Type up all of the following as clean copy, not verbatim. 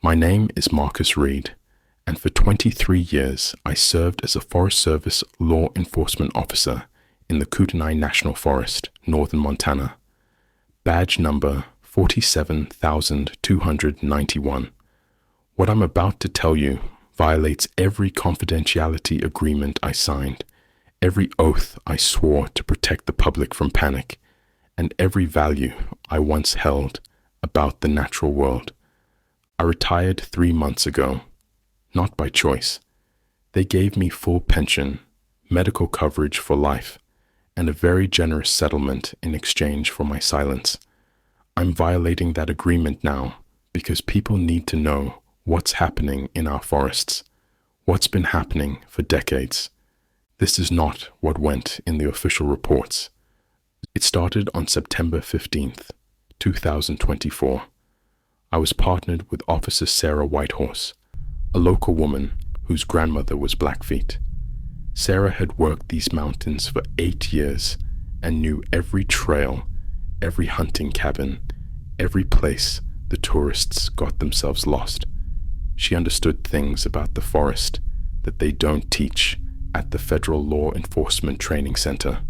My name is Marcus Reed, and for 23 years I served as a Forest Service law enforcement officer in the Kootenai National Forest, northern Montana. Badge number 47,291. What I'm about to tell you violates every confidentiality agreement I signed, every oath I swore to protect the public from panic, and every value I once held about the natural world. I retired 3 months ago, not by choice. They gave me full pension, medical coverage for life, and a very generous settlement in exchange for my silence. I'm violating that agreement now because people need to know what's happening in our forests, what's been happening for decades. This is not what went in the official reports. It started on September 15th, 2024. I was partnered with Officer Sarah Whitehorse, a local woman whose grandmother was Blackfeet. Sarah had worked these mountains for 8 years and knew every trail, every hunting cabin, every place the tourists got themselves lost. She understood things about the forest that they don't teach at the Federal Law Enforcement Training Center.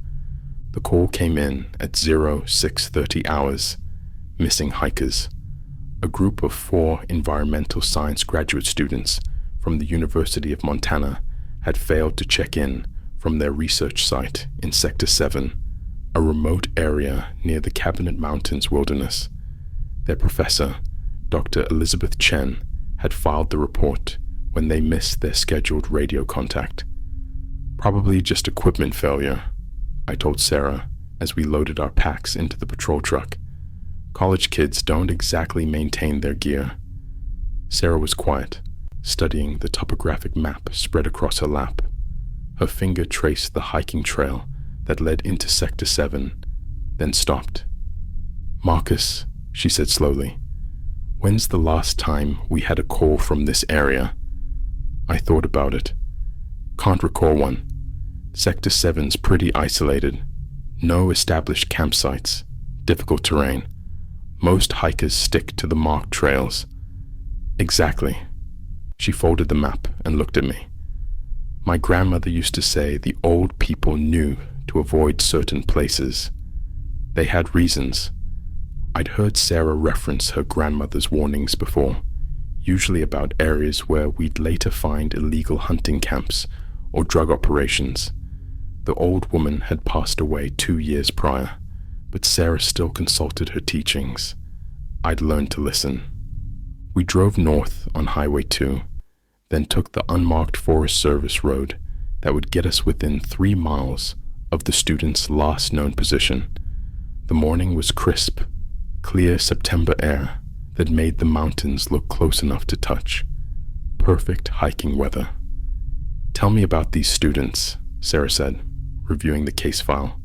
The call came in at 0630 hours, missing hikers. A group of 4 environmental science graduate students from the University of Montana had failed to check in from their research site in Sector 7, a remote area near the Cabinet Mountains wilderness. Their professor, Dr. Elizabeth Chen, had filed the report when they missed their scheduled radio contact. Probably just equipment failure, I told Sarah as we loaded our packs into the patrol truck. College kids don't exactly maintain their gear. Sarah was quiet, studying the topographic map spread across her lap. Her finger traced the hiking trail that led into Sector 7, then stopped. "Marcus," she said slowly, "when's the last time we had a call from this area?" I thought about it. Can't recall one. Sector 7's pretty isolated. No established campsites. Difficult terrain. Most hikers stick to the marked trails. Exactly. She folded the map and looked at me. My grandmother used to say the old people knew to avoid certain places. They had reasons. I'd heard Sarah reference her grandmother's warnings before, usually about areas where we'd later find illegal hunting camps or drug operations. The old woman had passed away 2 years prior, but Sarah still consulted her teachings. I'd learned to listen. We drove north on Highway 2, then took the unmarked Forest Service road that would get us within 3 miles of the students' last known position. The morning was crisp, clear September air that made the mountains look close enough to touch. Perfect hiking weather. "Tell me about these students," Sarah said, reviewing the case file.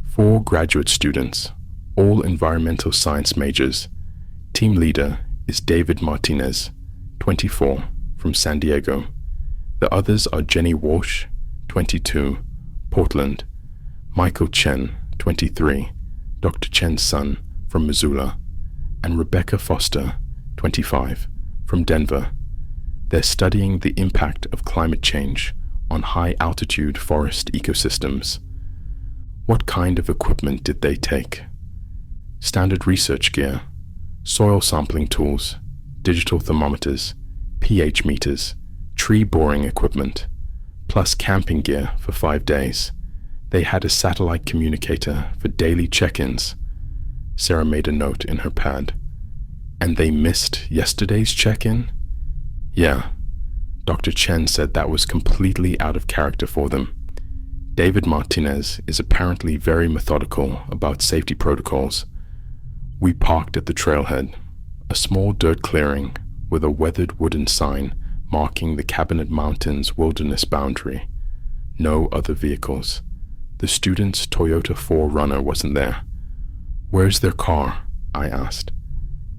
4 graduate students, all environmental science majors. Team leader is David Martinez, 24, from San Diego. The others are Jenny Walsh, 22, Portland, Michael Chen, 23, Dr. Chen's son, from Missoula, and Rebecca Foster, 25, from Denver. They're studying the impact of climate change on high-altitude forest ecosystems. What kind of equipment did they take? Standard research gear, soil sampling tools, digital thermometers, pH meters, tree boring equipment, plus camping gear for 5 days. They had a satellite communicator for daily check-ins. Sarah made a note in her pad. And they missed yesterday's check-in? Yeah. Dr. Chen said that was completely out of character for them. David Martinez is apparently very methodical about safety protocols. We parked at the trailhead, a small dirt clearing with a weathered wooden sign marking the Cabinet Mountains wilderness boundary. No other vehicles. The students' Toyota 4Runner wasn't there. "Where's their car?" I asked.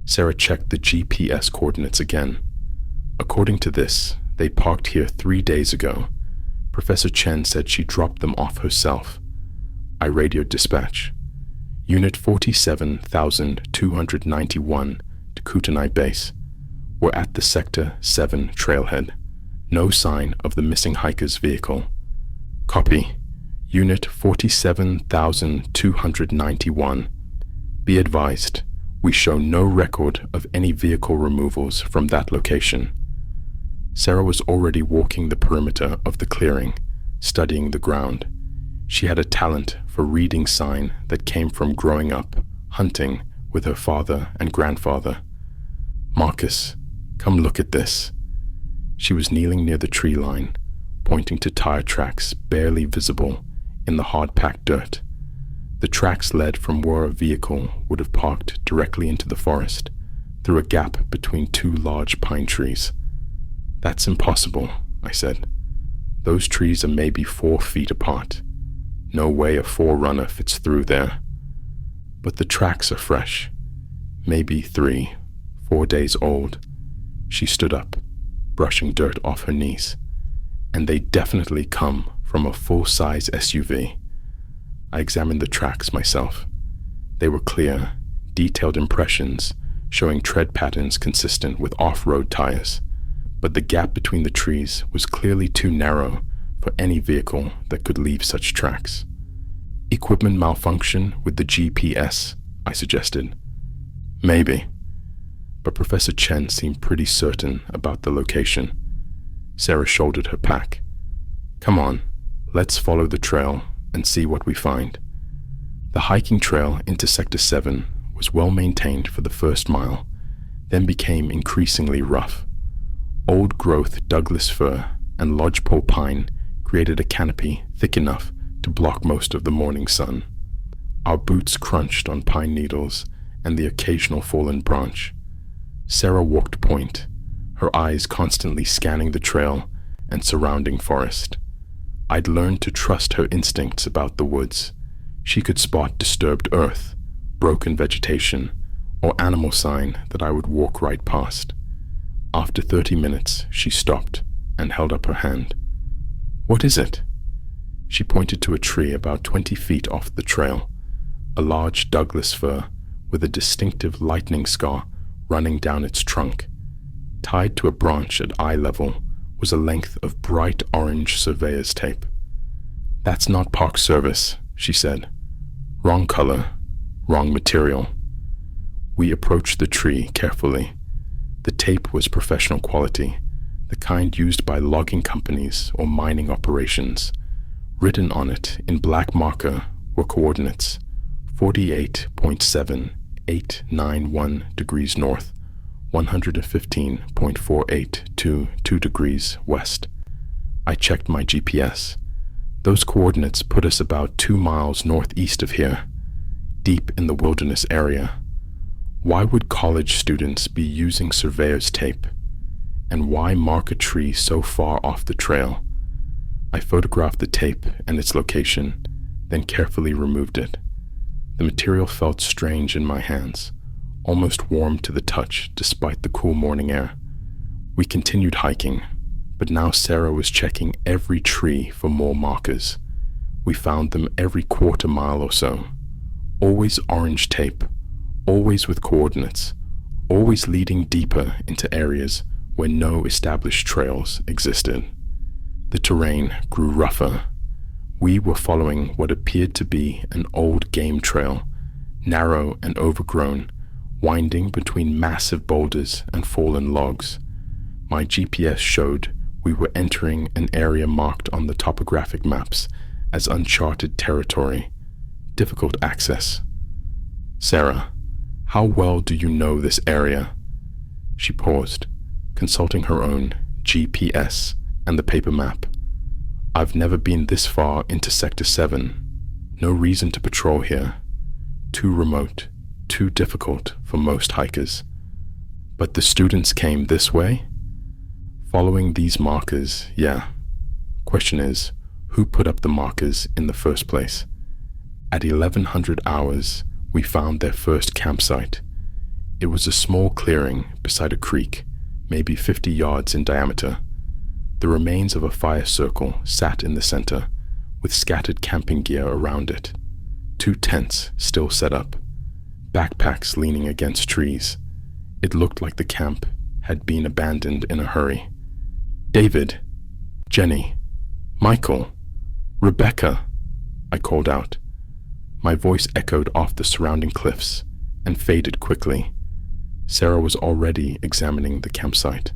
Sarah checked the GPS coordinates again. According to this, they parked here 3 days ago. Professor Chen said she dropped them off herself. I radioed dispatch. Unit 47,291 to Kootenai Base. We're at the Sector 7 trailhead. No sign of the missing hiker's vehicle. Copy. Unit 47,291. Be advised, we show no record of any vehicle removals from that location. Sarah was already walking the perimeter of the clearing, studying the ground. She had a talent for reading sign that came from growing up, hunting with her father and grandfather. Marcus, come look at this. She was kneeling near the tree line, pointing to tire tracks barely visible in the hard-packed dirt. The tracks led from where a vehicle would have parked directly into the forest, through a gap between two large pine trees. That's impossible, I said. Those trees are maybe 4 feet apart. No way a 4Runner fits through there. But the tracks are fresh, maybe 3-4 days old. She stood up, brushing dirt off her knees. And they definitely come from a full-size SUV. I examined the tracks myself. They were clear, detailed impressions showing tread patterns consistent with off-road tires, but the gap between the trees was clearly too narrow for any vehicle that could leave such tracks. Equipment malfunction with the GPS, I suggested. Maybe. But Professor Chen seemed pretty certain about the location. Sarah shouldered her pack. Come on, let's follow the trail and see what we find. The hiking trail into Sector 7 was well maintained for the first mile, then became increasingly rough. Old-growth Douglas fir and lodgepole pine created a canopy thick enough to block most of the morning sun. Our boots crunched on pine needles and the occasional fallen branch. Sarah walked point, her eyes constantly scanning the trail and surrounding forest. I'd learned to trust her instincts about the woods. She could spot disturbed earth, broken vegetation, or animal sign that I would walk right past. After 30 minutes, she stopped and held up her hand. What is it? She pointed to a tree about 20 feet off the trail, a large Douglas fir with a distinctive lightning scar running down its trunk. Tied to a branch at eye level was a length of bright orange surveyor's tape. That's not Park Service, she said. Wrong color, wrong material. We approached the tree carefully. The tape was professional quality, the kind used by logging companies or mining operations. Written on it in black marker were coordinates: 48.7891 degrees north, 115.4822 degrees west. I checked my GPS. Those coordinates put us about 2 miles northeast of here, deep in the wilderness area. Why would college students be using surveyor's tape? And why mark a tree so far off the trail? I photographed the tape and its location, then carefully removed it. The material felt strange in my hands, almost warm to the touch despite the cool morning air. We continued hiking, but now Sarah was checking every tree for more markers. We found them every quarter mile or so. Always orange tape, always with coordinates, always leading deeper into areas where no established trails existed. The terrain grew rougher. We were following what appeared to be an old game trail, narrow and overgrown, winding between massive boulders and fallen logs. My GPS showed we were entering an area marked on the topographic maps as uncharted territory, difficult access. Sarah, how well do you know this area? She paused, consulting her own GPS and the paper map. I've never been this far into Sector 7. No reason to patrol here. Too remote, too difficult for most hikers. But the students came this way? Following these markers, yeah. Question is, who put up the markers in the first place? At 1100 hours, we found their first campsite. It was a small clearing beside a creek, maybe 50 yards in diameter. The remains of a fire circle sat in the center, with scattered camping gear around it. 2 tents still set up, backpacks leaning against trees. It looked like the camp had been abandoned in a hurry. "David, Jenny, Michael, Rebecca," I called out. My voice echoed off the surrounding cliffs and faded quickly. Sarah was already examining the campsite.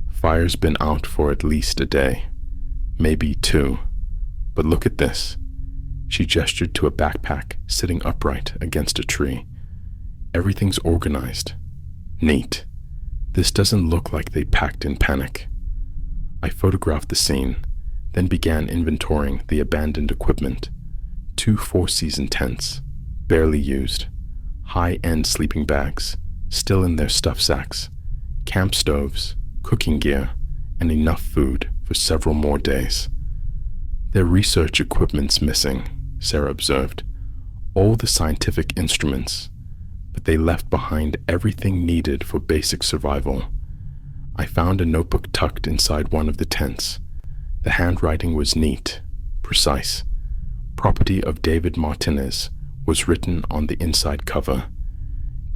"Fire's been out for at least a day, maybe 2. But look at this." She gestured to a backpack sitting upright against a tree. "Everything's organized. Neat. This doesn't look like they packed in panic." I photographed the scene, then began inventorying the abandoned equipment. 2 four-season tents, barely used. High-end sleeping bags, still in their stuff sacks. Camp stoves, cooking gear, and enough food for several more days. "Their research equipment's missing," Sarah observed. "All the scientific instruments, but they left behind everything needed for basic survival." I found a notebook tucked inside one of the tents. The handwriting was neat, precise. "Property of David Martinez" was written on the inside cover.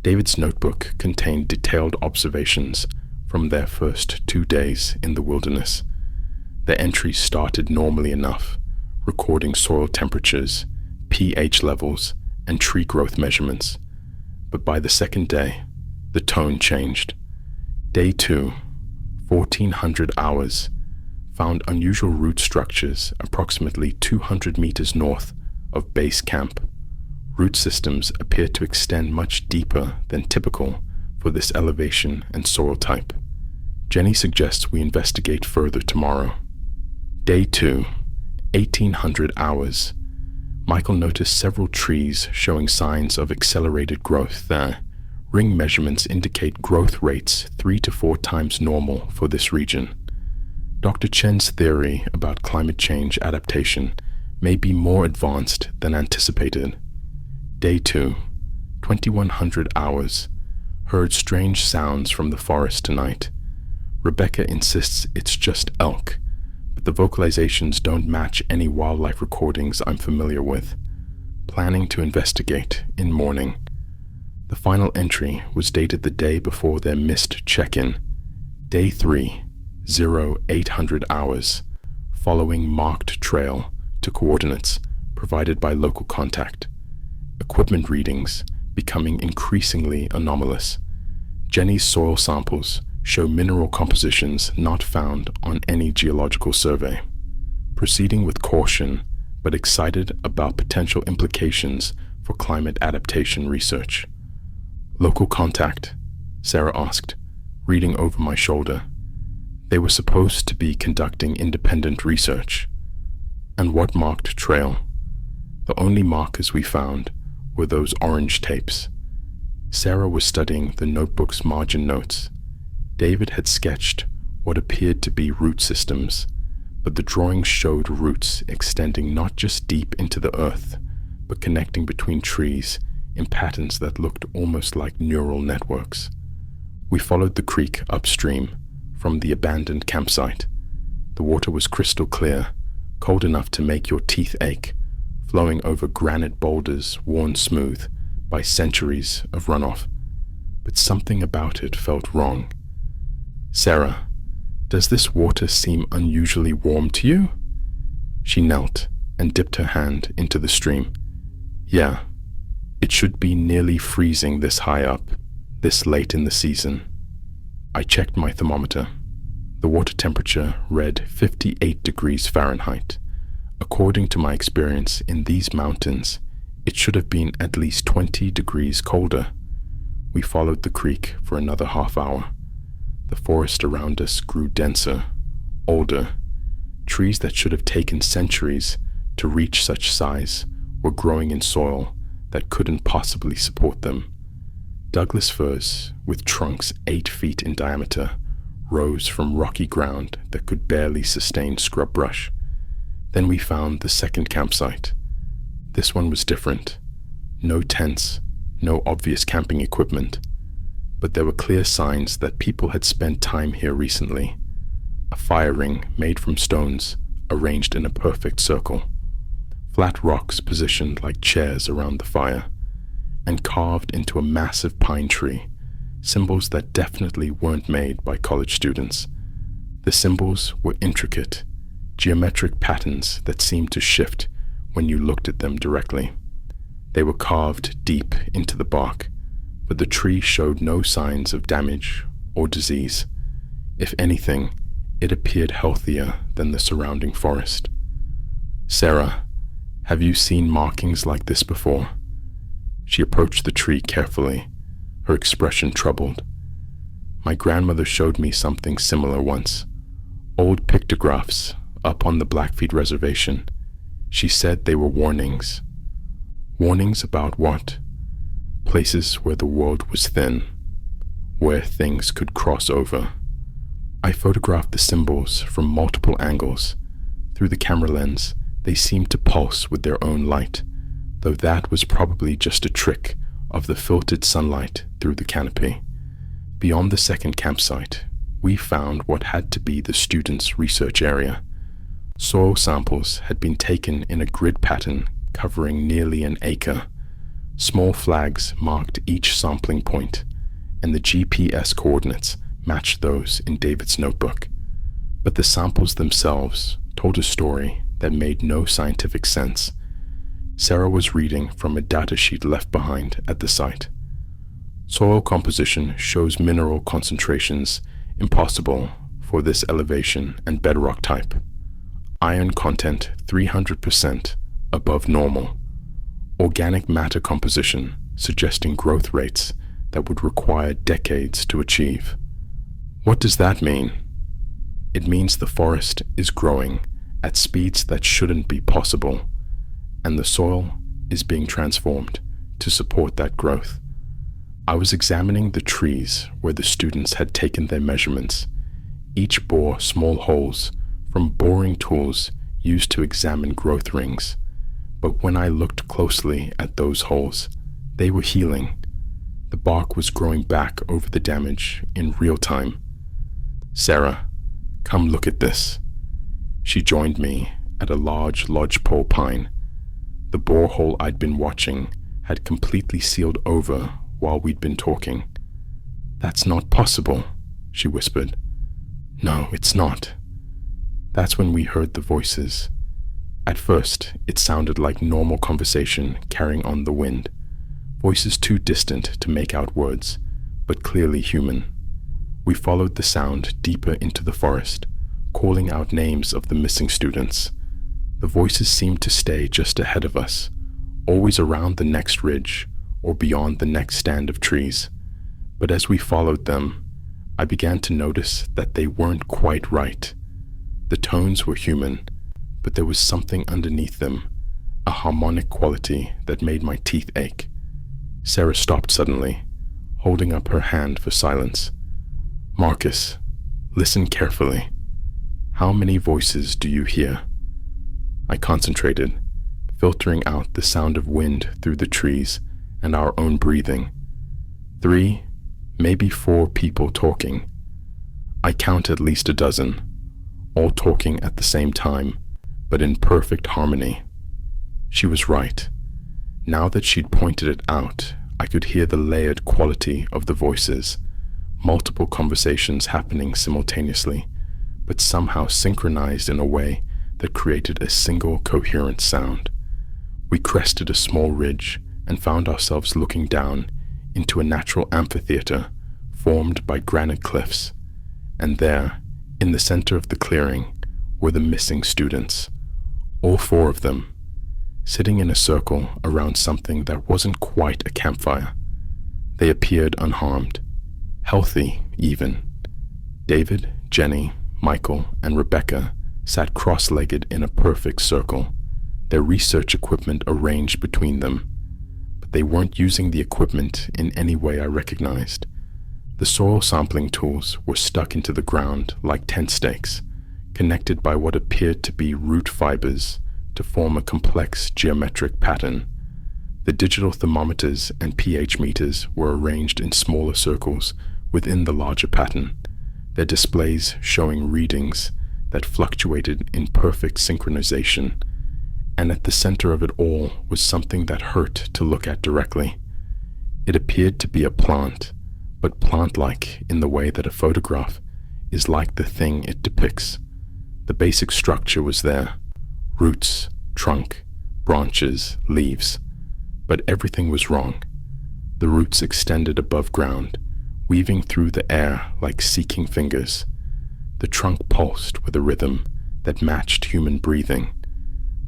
David's notebook contained detailed observations from their first 2 days in the wilderness. The entries started normally enough, recording soil temperatures, pH levels, and tree growth measurements. But by the second day, the tone changed. Day 2, 1400 hours, found unusual root structures approximately 200 meters north of base camp. Root systems appear to extend much deeper than typical for this elevation and soil type. Jenny suggests we investigate further tomorrow. Day 2, 1800 hours. Michael noticed several trees showing signs of accelerated growth there. Ring measurements indicate growth rates 3 to 4 times normal for this region. Dr. Chen's theory about climate change adaptation may be more advanced than anticipated. Day 2, 2100 hours. Heard strange sounds from the forest tonight. Rebecca insists it's just elk, but the vocalizations don't match any wildlife recordings I'm familiar with. Planning to investigate in morning. The final entry was dated the day before their missed check-in. Day 3, 0800 hours, following marked trail to coordinates provided by local contact. Equipment readings becoming increasingly anomalous. Jenny's soil samples show mineral compositions not found on any geological survey. Proceeding with caution, but excited about potential implications for climate adaptation research. "Local contact?" Sarah asked, reading over my shoulder. They were supposed to be conducting independent research. "And what marked trail?" The only markers we found were those orange tapes. Sarah was studying the notebook's margin notes. David had sketched what appeared to be root systems, but the drawings showed roots extending not just deep into the earth, but connecting between trees in patterns that looked almost like neural networks. We followed the creek upstream from the abandoned campsite. The water was crystal clear, cold enough to make your teeth ache, flowing over granite boulders worn smooth by centuries of runoff. But something about it felt wrong. "Sarah, does this water seem unusually warm to you?" She knelt and dipped her hand into the stream. "Yeah, it should be nearly freezing this high up, this late in the season." I checked my thermometer. The water temperature read 58 degrees Fahrenheit. According to my experience in these mountains, it should have been at least 20 degrees colder. We followed the creek for another half hour. The forest around us grew denser, older. Trees that should have taken centuries to reach such size were growing in soil that couldn't possibly support them. Douglas firs, with trunks 8 feet in diameter, rose from rocky ground that could barely sustain scrub brush. Then we found the second campsite. This one was different. No tents, no obvious camping equipment, but there were clear signs that people had spent time here recently. A fire ring made from stones arranged in a perfect circle. Flat rocks positioned like chairs around the fire, and carved into a massive pine tree, symbols that definitely weren't made by college students. The symbols were intricate, geometric patterns that seemed to shift when you looked at them directly. They were carved deep into the bark, but the tree showed no signs of damage or disease. If anything, it appeared healthier than the surrounding forest. "Sarah, have you seen markings like this before?" She approached the tree carefully, her expression troubled. "My grandmother showed me something similar once. Old pictographs up on the Blackfeet Reservation. She said they were warnings." "Warnings about what?" "Places where the world was thin, where things could cross over." I photographed the symbols from multiple angles. Through the camera lens, they seemed to pulse with their own light, though that was probably just a trick of the filtered sunlight through the canopy. Beyond the second campsite, we found what had to be the students' research area. Soil samples had been taken in a grid pattern covering nearly an acre. Small flags marked each sampling point, and the GPS coordinates matched those in David's notebook. But the samples themselves told a story that made no scientific sense. Sarah was reading from a datasheet left behind at the site. "Soil composition shows mineral concentrations impossible for this elevation and bedrock type. Iron content 300% above normal. Organic matter composition suggesting growth rates that would require decades to achieve." "What does that mean?" "It means the forest is growing at speeds that shouldn't be possible, and the soil is being transformed to support that growth." I was examining the trees where the students had taken their measurements. Each bore small holes from boring tools used to examine growth rings. But when I looked closely at those holes, they were healing. The bark was growing back over the damage in real time. "Sarah, come look at this." She joined me at a large lodgepole pine. The borehole I'd been watching had completely sealed over while we'd been talking. "That's not possible," she whispered. "No, it's not." That's when we heard the voices. At first, it sounded like normal conversation carrying on the wind. Voices too distant to make out words, but clearly human. We followed the sound deeper into the forest, calling out names of the missing students. The voices seemed to stay just ahead of us, always around the next ridge or beyond the next stand of trees. But as we followed them, I began to notice that they weren't quite right. The tones were human, but there was something underneath them, a harmonic quality that made my teeth ache. Sarah stopped suddenly, holding up her hand for silence. "Marcus, listen carefully. How many voices do you hear?" I concentrated, filtering out the sound of wind through the trees and our own breathing. 3, maybe 4 people talking. I count at least a dozen, all talking at the same time, but in perfect harmony. She was right. Now that she'd pointed it out, I could hear the layered quality of the voices, multiple conversations happening simultaneously, but somehow synchronized in a way that created a single coherent sound. We crested a small ridge and found ourselves looking down into a natural amphitheater formed by granite cliffs, and there, in the center of the clearing, were the missing students, all 4 of them, sitting in a circle around something that wasn't quite a campfire. They appeared unharmed, healthy even. David, Jenny, Michael, and Rebecca sat cross-legged in a perfect circle, their research equipment arranged between them. But they weren't using the equipment in any way I recognized. The soil sampling tools were stuck into the ground like tent stakes, connected by what appeared to be root fibers to form a complex geometric pattern. The digital thermometers and pH meters were arranged in smaller circles within the larger pattern, their displays showing readings that fluctuated in perfect synchronization. And at the center of it all was something that hurt to look at directly. It appeared to be a plant, but plant-like in the way that a photograph is like the thing it depicts. The basic structure was there: roots, trunk, branches, leaves. But everything was wrong. The roots extended above ground, weaving through the air like seeking fingers. The trunk pulsed with a rhythm that matched human breathing.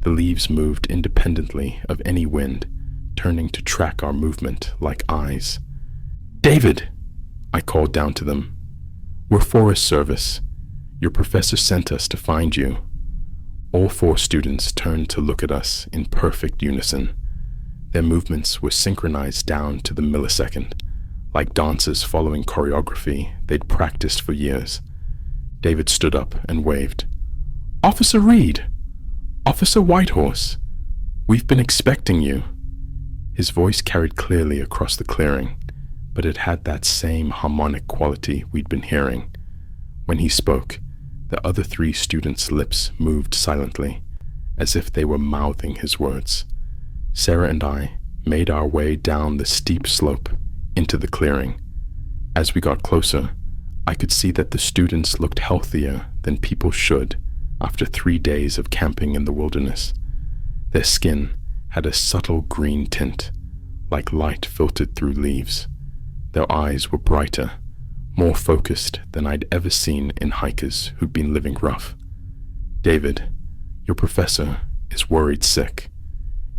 The leaves moved independently of any wind, turning to track our movement like eyes. "David!" I called down to them. "We're Forest Service. Your professor sent us to find you." All 4 students turned to look at us in perfect unison. Their movements were synchronized down to the millisecond, like dancers following choreography they'd practiced for years. David stood up and waved. "Officer Reed! Officer Whitehorse! We've been expecting you." His voice carried clearly across the clearing, but it had that same harmonic quality we'd been hearing. When he spoke, the other 3 students' lips moved silently, as if they were mouthing his words. Sarah and I made our way down the steep slope into the clearing. As we got closer, I could see that the students looked healthier than people should after 3 days of camping in the wilderness. Their skin had a subtle green tint, like light filtered through leaves. Their eyes were brighter, more focused than I'd ever seen in hikers who'd been living rough. "David, your professor is worried sick.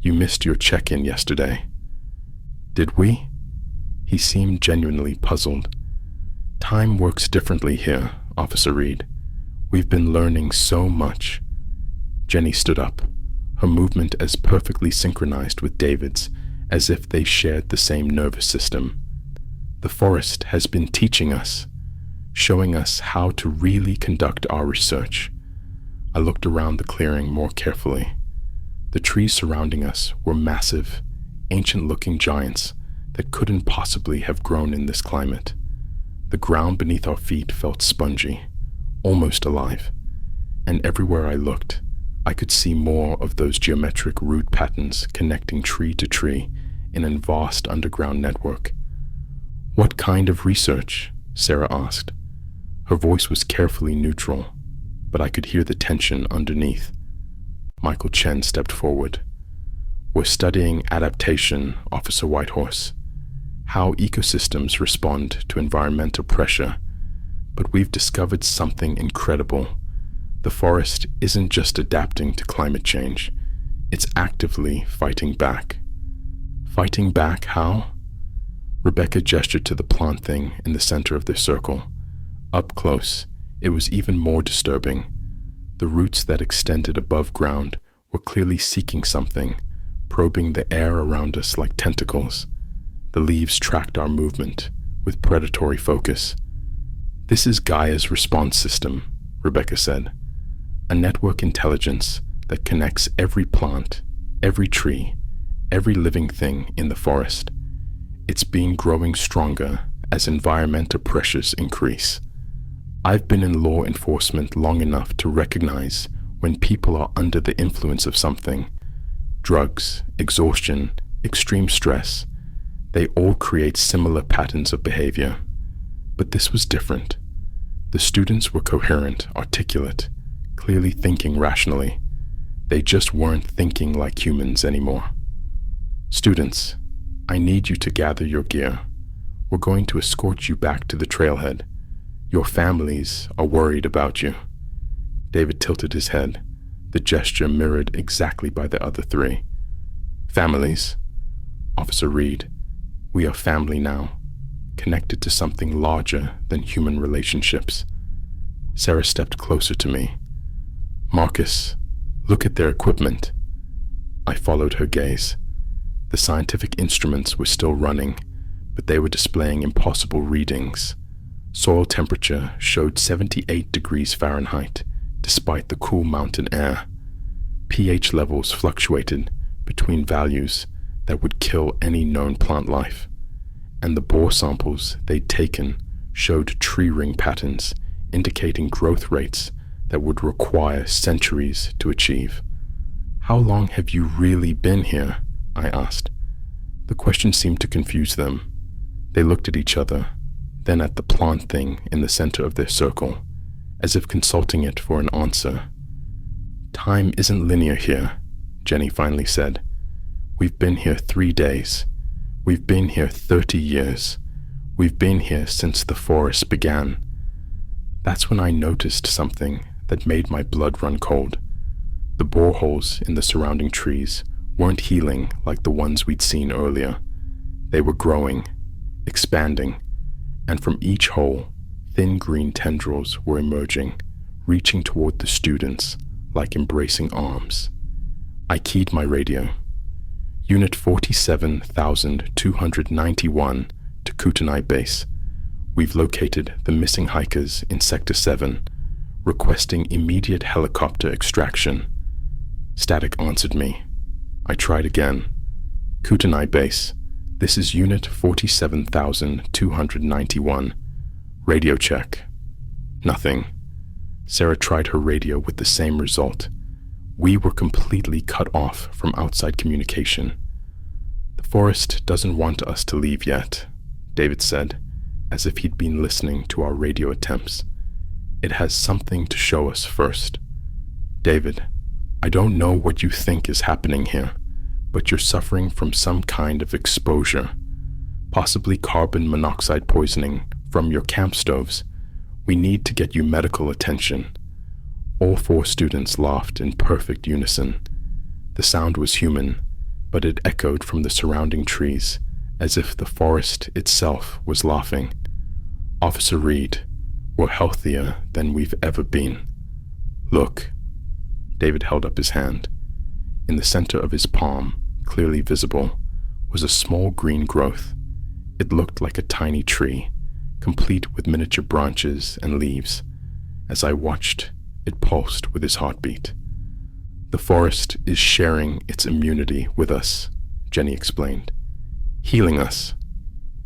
You missed your check-in yesterday." "Did we?" He seemed genuinely puzzled. "Time works differently here, Officer Reed. We've been learning so much." Jenny stood up, her movement as perfectly synchronized with David's as if they shared the same nervous system. "The forest has been teaching us, showing us how to really conduct our research." I looked around the clearing more carefully. The trees surrounding us were massive, ancient-looking giants that couldn't possibly have grown in this climate. The ground beneath our feet felt spongy, almost alive, and everywhere I looked, I could see more of those geometric root patterns connecting tree to tree in a vast underground network. "What kind of research?" Sarah asked. Her voice was carefully neutral, but I could hear the tension underneath. Michael Chen stepped forward. "We're studying adaptation, Officer Whitehorse, how ecosystems respond to environmental pressure. But we've discovered something incredible. The forest isn't just adapting to climate change, it's actively fighting back." "Fighting back how?" Rebecca gestured to the plant thing in the center of the circle. Up close, it was even more disturbing. The roots that extended above ground were clearly seeking something, probing the air around us like tentacles. The leaves tracked our movement with predatory focus. "This is Gaia's response system," Rebecca said. "A network intelligence that connects every plant, every tree, every living thing in the forest. It's been growing stronger as environmental pressures increase. I've been in law enforcement long enough to recognize when people are under the influence of something. Drugs, exhaustion, extreme stress, they all create similar patterns of behavior. But this was different. The students were coherent, articulate, clearly thinking rationally. They just weren't thinking like humans anymore. "Students, I need you to gather your gear. We're going to escort you back to the trailhead. Your families are worried about you." David tilted his head, the gesture mirrored exactly by the other 3. "Families? Officer Reed, we are family now, connected to something larger than human relationships." Sarah stepped closer to me. "Marcus, look at their equipment." I followed her gaze. The scientific instruments were still running, but they were displaying impossible readings. Soil temperature showed 78 degrees Fahrenheit, despite the cool mountain air. pH levels fluctuated between values that would kill any known plant life. And the bore samples they'd taken showed tree ring patterns, indicating growth rates that would require centuries to achieve. "How long have you really been here?" I asked. The question seemed to confuse them. They looked at each other, then at the plant thing in the center of their circle, as if consulting it for an answer. "Time isn't linear here," Jenny finally said. "We've been here 3 days. We've been here 30 years. We've been here since the forest began." That's when I noticed something that made my blood run cold. The boreholes in the surrounding trees weren't healing like the ones we'd seen earlier. They were growing, expanding, and from each hole, thin green tendrils were emerging, reaching toward the students like embracing arms. I keyed my radio. "Unit 47,291 to Kootenai Base. We've located the missing hikers in Sector 7, requesting immediate helicopter extraction." Static answered me. I tried again. "Kootenai Base, this is Unit 47,291. Radio check." Nothing. Sarah tried her radio with the same result. We were completely cut off from outside communication. "The forest doesn't want us to leave yet," David said, as if he'd been listening to our radio attempts. "It has something to show us first." "David, I don't know what you think is happening here, but you're suffering from some kind of exposure, possibly carbon monoxide poisoning from your camp stoves. We need to get you medical attention." All 4 students laughed in perfect unison. The sound was human, but it echoed from the surrounding trees, as if the forest itself was laughing. "Officer Reed, we're healthier than we've ever been. Look." David held up his hand. In the center of his palm, clearly visible, was a small green growth. It looked like a tiny tree, complete with miniature branches and leaves. As I watched, it pulsed with his heartbeat. "The forest is sharing its immunity with us," Jenny explained. "Healing us,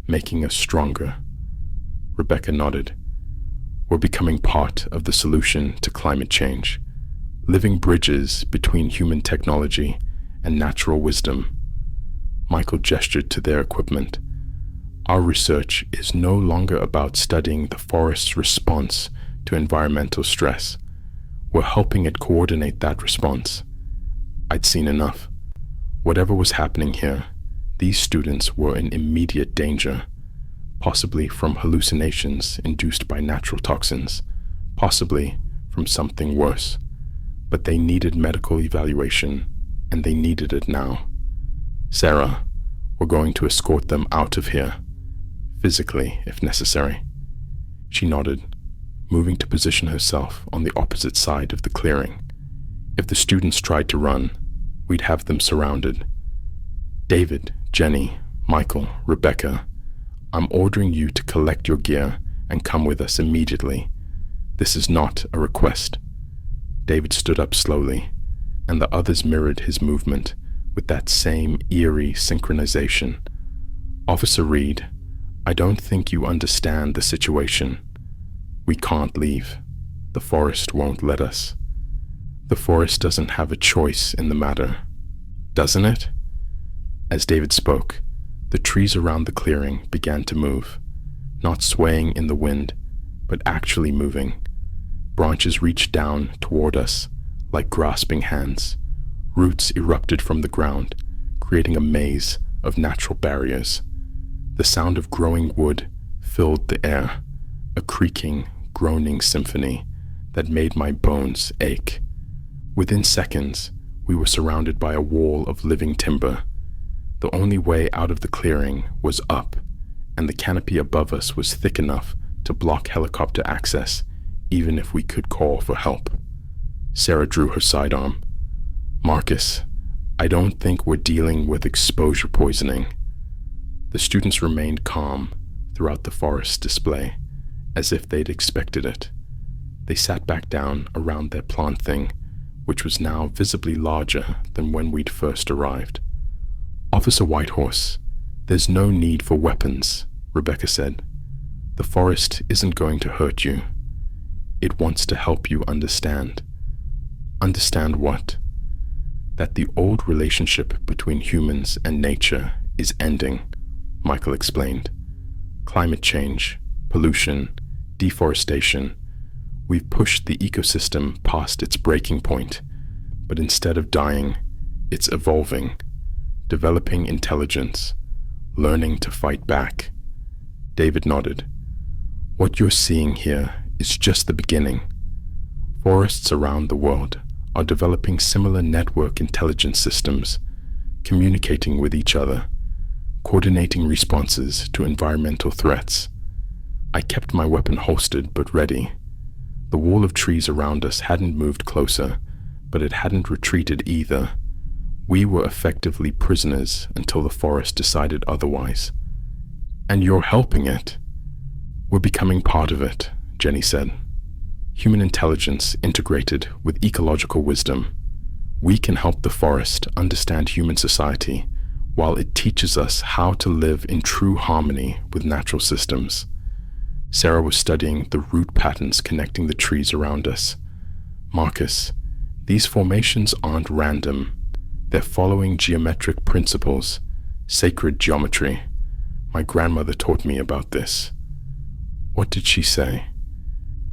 making us stronger." Rebecca nodded. "We're becoming part of the solution to climate change, living bridges between human technology and natural wisdom." Michael gestured to their equipment. "Our research is no longer about studying the forest's response to environmental stress. We're helping it coordinate that response." I'd seen enough. Whatever was happening here, these students were in immediate danger, possibly from hallucinations induced by natural toxins, possibly from something worse. But they needed medical evaluation, and they needed it now. "Sarah, we're going to escort them out of here, physically if necessary." She nodded, moving to position herself on the opposite side of the clearing. If the students tried to run, we'd have them surrounded. "David, Jenny, Michael, Rebecca, I'm ordering you to collect your gear and come with us immediately. This is not a request." David stood up slowly, and the others mirrored his movement with that same eerie synchronization. "Officer Reed, I don't think you understand the situation. We can't leave. The forest won't let us." "The forest doesn't have a choice in the matter, doesn't it?" As David spoke, the trees around the clearing began to move, not swaying in the wind, but actually moving. Branches reached down toward us like grasping hands. Roots erupted from the ground, creating a maze of natural barriers. The sound of growing wood filled the air, a creaking, groaning symphony that made my bones ache. Within seconds, we were surrounded by a wall of living timber. The only way out of the clearing was up, and the canopy above us was thick enough to block helicopter access, even if we could call for help. Sarah drew her sidearm. "Marcus, I don't think we're dealing with exposure poisoning." The students remained calm throughout the forest display, as if they'd expected it. They sat back down around their plant thing, which was now visibly larger than when we'd first arrived. "Officer Whitehorse, there's no need for weapons," Rebecca said. "The forest isn't going to hurt you. It wants to help you understand." "Understand what?" "That the old relationship between humans and nature is ending," Michael explained. "Climate change, pollution, deforestation. We've pushed the ecosystem past its breaking point, but instead of dying, it's evolving, developing intelligence, learning to fight back. David nodded. What you're seeing here is just the beginning. Forests around the world are developing similar network intelligence systems, communicating with each other, coordinating responses to environmental threats. I kept my weapon holstered but ready. The wall of trees around us hadn't moved closer, but it hadn't retreated either. We were effectively prisoners until the forest decided otherwise. And you're helping it. We're becoming part of it, Jenny said. Human intelligence integrated with ecological wisdom. We can help the forest understand human society, while it teaches us how to live in true harmony with natural systems. Sarah was studying the root patterns connecting the trees around us. Marcus, these formations aren't random. They're following geometric principles, sacred geometry. My grandmother taught me about this. What did she say?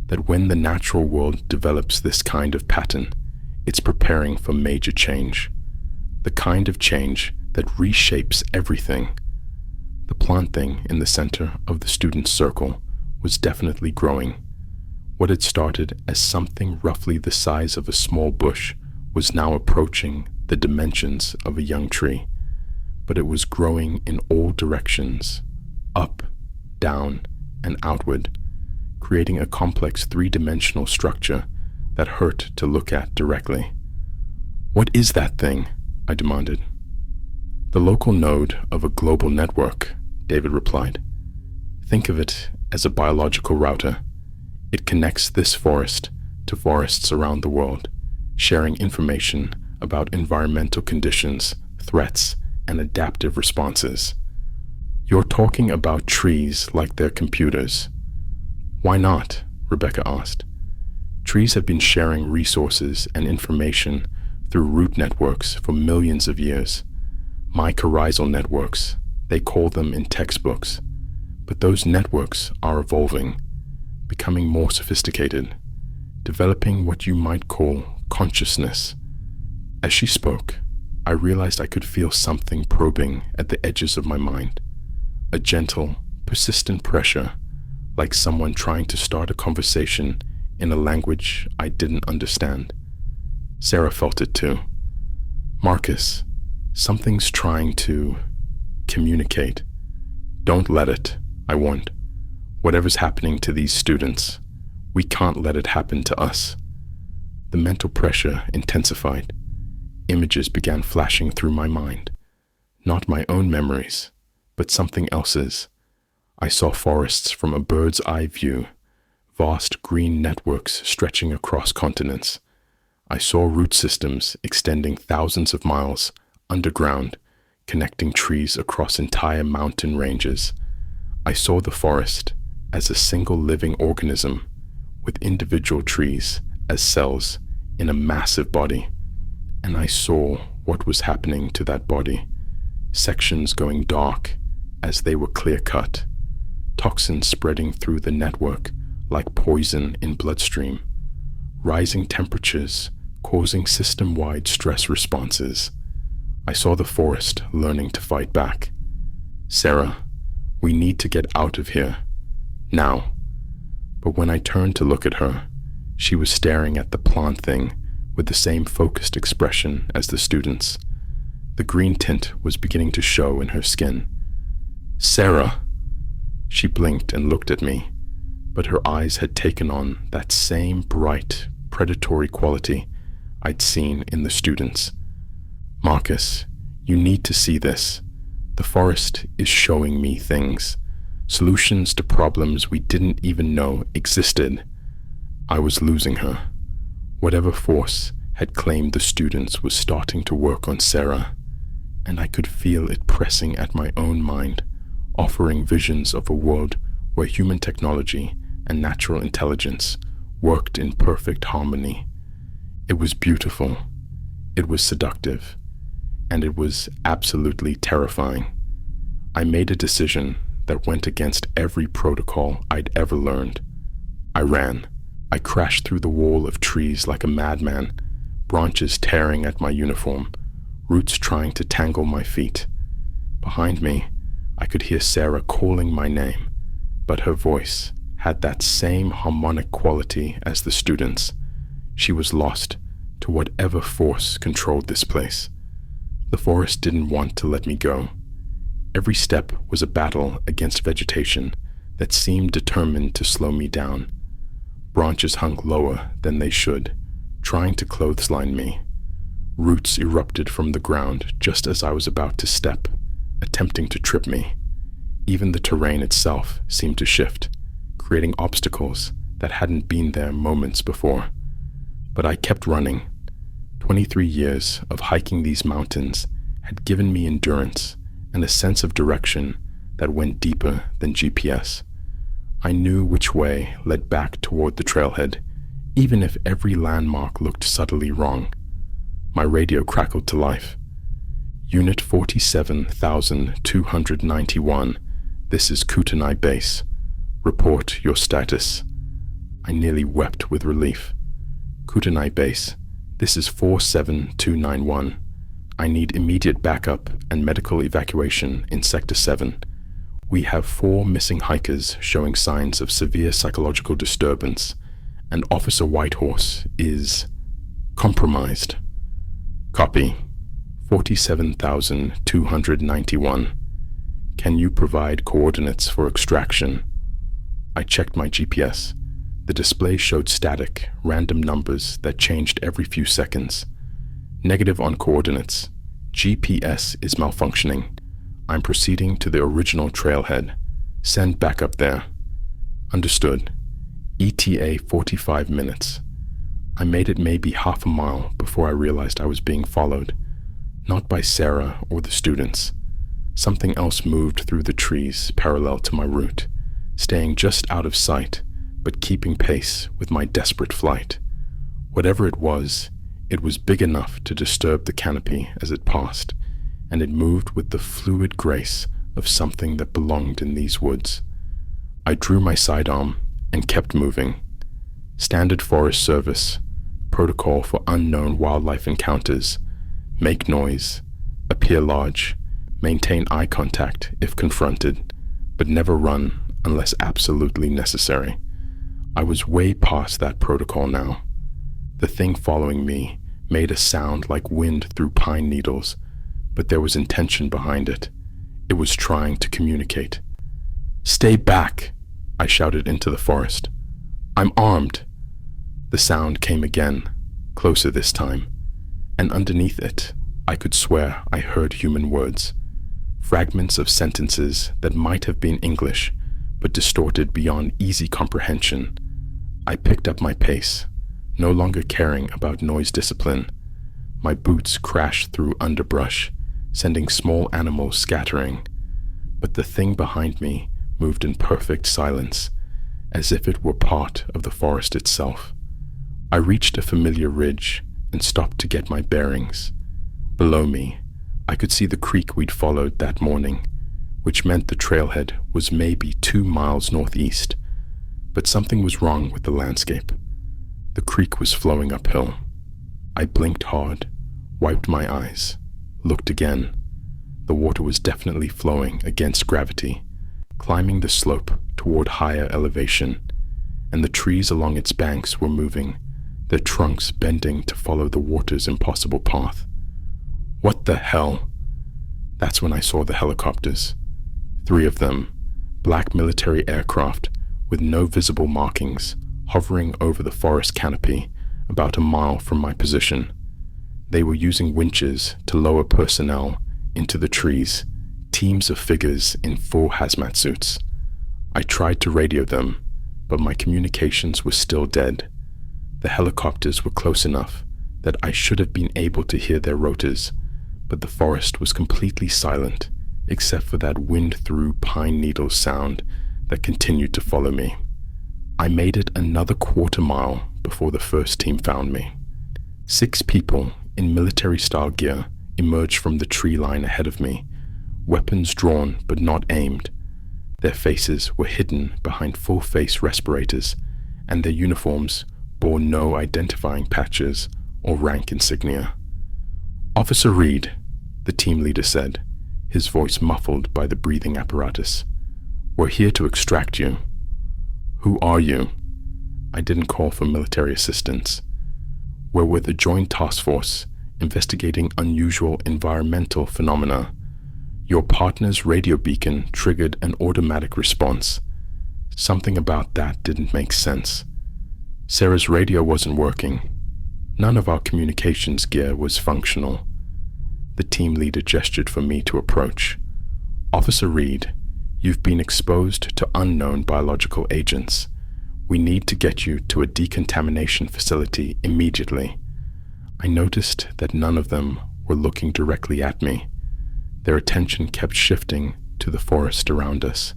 That when the natural world develops this kind of pattern, it's preparing for major change. The kind of change that reshapes everything. The plant thing in the center of the student circle was definitely growing. What had started as something roughly the size of a small bush was now approaching the dimensions of a young tree. But it was growing in all directions, up, down, and outward, creating a complex three-dimensional structure that hurt to look at directly. What is that thing? I demanded. The local node of a global network, David replied. Think of it as a biological router. It connects this forest to forests around the world, sharing information about environmental conditions, threats, and adaptive responses. You're talking about trees like they're computers. Why not? Rebecca asked. Trees have been sharing resources and information through root networks for millions of years. Mycorrhizal networks, they call them in textbooks. But those networks are evolving, becoming more sophisticated, developing what you might call consciousness. As she spoke, I realized I could feel something probing at the edges of my mind. A gentle, persistent pressure, like someone trying to start a conversation in a language I didn't understand. Sarah felt it too. Marcus, something's trying to communicate. Don't let it, I warned. Whatever's happening to these students, we can't let it happen to us. The mental pressure intensified. Images began flashing through my mind. Not my own memories, but something else's. I saw forests from a bird's eye view, vast green networks stretching across continents. I saw root systems extending thousands of miles underground, connecting trees across entire mountain ranges. I saw the forest as a single living organism, with individual trees as cells in a massive body. And I saw what was happening to that body, sections going dark as they were clear-cut, toxins spreading through the network like poison in bloodstream, rising temperatures causing system-wide stress responses. I saw the forest learning to fight back. Sarah, we need to get out of here, now. But when I turned to look at her, she was staring at the plant thing with the same focused expression as the students. The green tint was beginning to show in her skin. Sarah! She blinked and looked at me, but her eyes had taken on that same bright, predatory quality I'd seen in the students. Marcus, you need to see this. The forest is showing me things, solutions to problems we didn't even know existed. I was losing her. Whatever force had claimed the students was starting to work on Sarah, and I could feel it pressing at my own mind, offering visions of a world where human technology and natural intelligence worked in perfect harmony. It was beautiful, it was seductive, and it was absolutely terrifying. I made a decision that went against every protocol I'd ever learned. I ran. I crashed through the wall of trees like a madman, branches tearing at my uniform, roots trying to tangle my feet. Behind me, I could hear Sarah calling my name, but her voice had that same harmonic quality as the students. She was lost to whatever force controlled this place. The forest didn't want to let me go. Every step was a battle against vegetation that seemed determined to slow me down. Branches hung lower than they should, trying to clothesline me. Roots erupted from the ground just as I was about to step, attempting to trip me. Even the terrain itself seemed to shift, creating obstacles that hadn't been there moments before. But I kept running. 23 years of hiking these mountains had given me endurance and a sense of direction that went deeper than GPS. I knew which way led back toward the trailhead, even if every landmark looked subtly wrong. My radio crackled to life. Unit 47,291, this is Kootenai Base. Report your status. I nearly wept with relief. Kootenai Base, this is 47291. I need immediate backup and medical evacuation in Sector 7. We have 4 missing hikers showing signs of severe psychological disturbance, and Officer Whitehorse is compromised. Copy. 47,291. Can you provide coordinates for extraction? I checked my GPS. The display showed static, random numbers that changed every few seconds. Negative on coordinates. GPS is malfunctioning. I'm proceeding to the original trailhead. Send backup there. Understood. ETA 45 minutes. I made it maybe half a mile before I realized I was being followed. Not by Sarah or the students. Something else moved through the trees parallel to my route, staying just out of sight, but keeping pace with my desperate flight. Whatever it was big enough to disturb the canopy as it passed, and it moved with the fluid grace of something that belonged in these woods. I drew my sidearm and kept moving. Standard Forest Service, protocol for unknown wildlife encounters: make noise, appear large, maintain eye contact if confronted, but never run unless absolutely necessary. I was way past that protocol now. The thing following me made a sound like wind through pine needles, but there was intention behind it. It was trying to communicate. "Stay back!" I shouted into the forest. "I'm armed!" The sound came again, closer this time, and underneath it, I could swear I heard human words. Fragments of sentences that might have been English, but distorted beyond easy comprehension. I picked up my pace, no longer caring about noise discipline. My boots crashed through underbrush, sending small animals scattering. But the thing behind me moved in perfect silence, as if it were part of the forest itself. I reached a familiar ridge and stopped to get my bearings. Below me, I could see the creek we'd followed that morning, which meant the trailhead was maybe 2 miles northeast. But something was wrong with the landscape. The creek was flowing uphill. I blinked hard, wiped my eyes, looked again. The water was definitely flowing against gravity, climbing the slope toward higher elevation, and the trees along its banks were moving, their trunks bending to follow the water's impossible path. What the hell? That's when I saw the helicopters. 3 of them, black military aircraft with no visible markings, hovering over the forest canopy about a mile from my position. They were using winches to lower personnel into the trees, teams of figures in full hazmat suits. I tried to radio them, but my communications were still dead. The helicopters were close enough that I should have been able to hear their rotors, but the forest was completely silent, except for that wind through pine needles sound that continued to follow me. I made it another quarter mile before the first team found me. 6 people in military-style gear emerged from the tree line ahead of me, weapons drawn but not aimed. Their faces were hidden behind full-face respirators, and their uniforms bore no identifying patches or rank insignia. "Officer Reed," the team leader said, his voice muffled by the breathing apparatus. "We're here to extract you." "Who are you?" I didn't call for military assistance. "We're with a joint task force investigating unusual environmental phenomena. Your partner's radio beacon triggered an automatic response. Something about that didn't make sense. Sarah's radio wasn't working. None of our communications gear was functional." The team leader gestured for me to approach. "Officer Reed, you've been exposed to unknown biological agents. We need to get you to a decontamination facility immediately." I noticed that none of them were looking directly at me. Their attention kept shifting to the forest around us,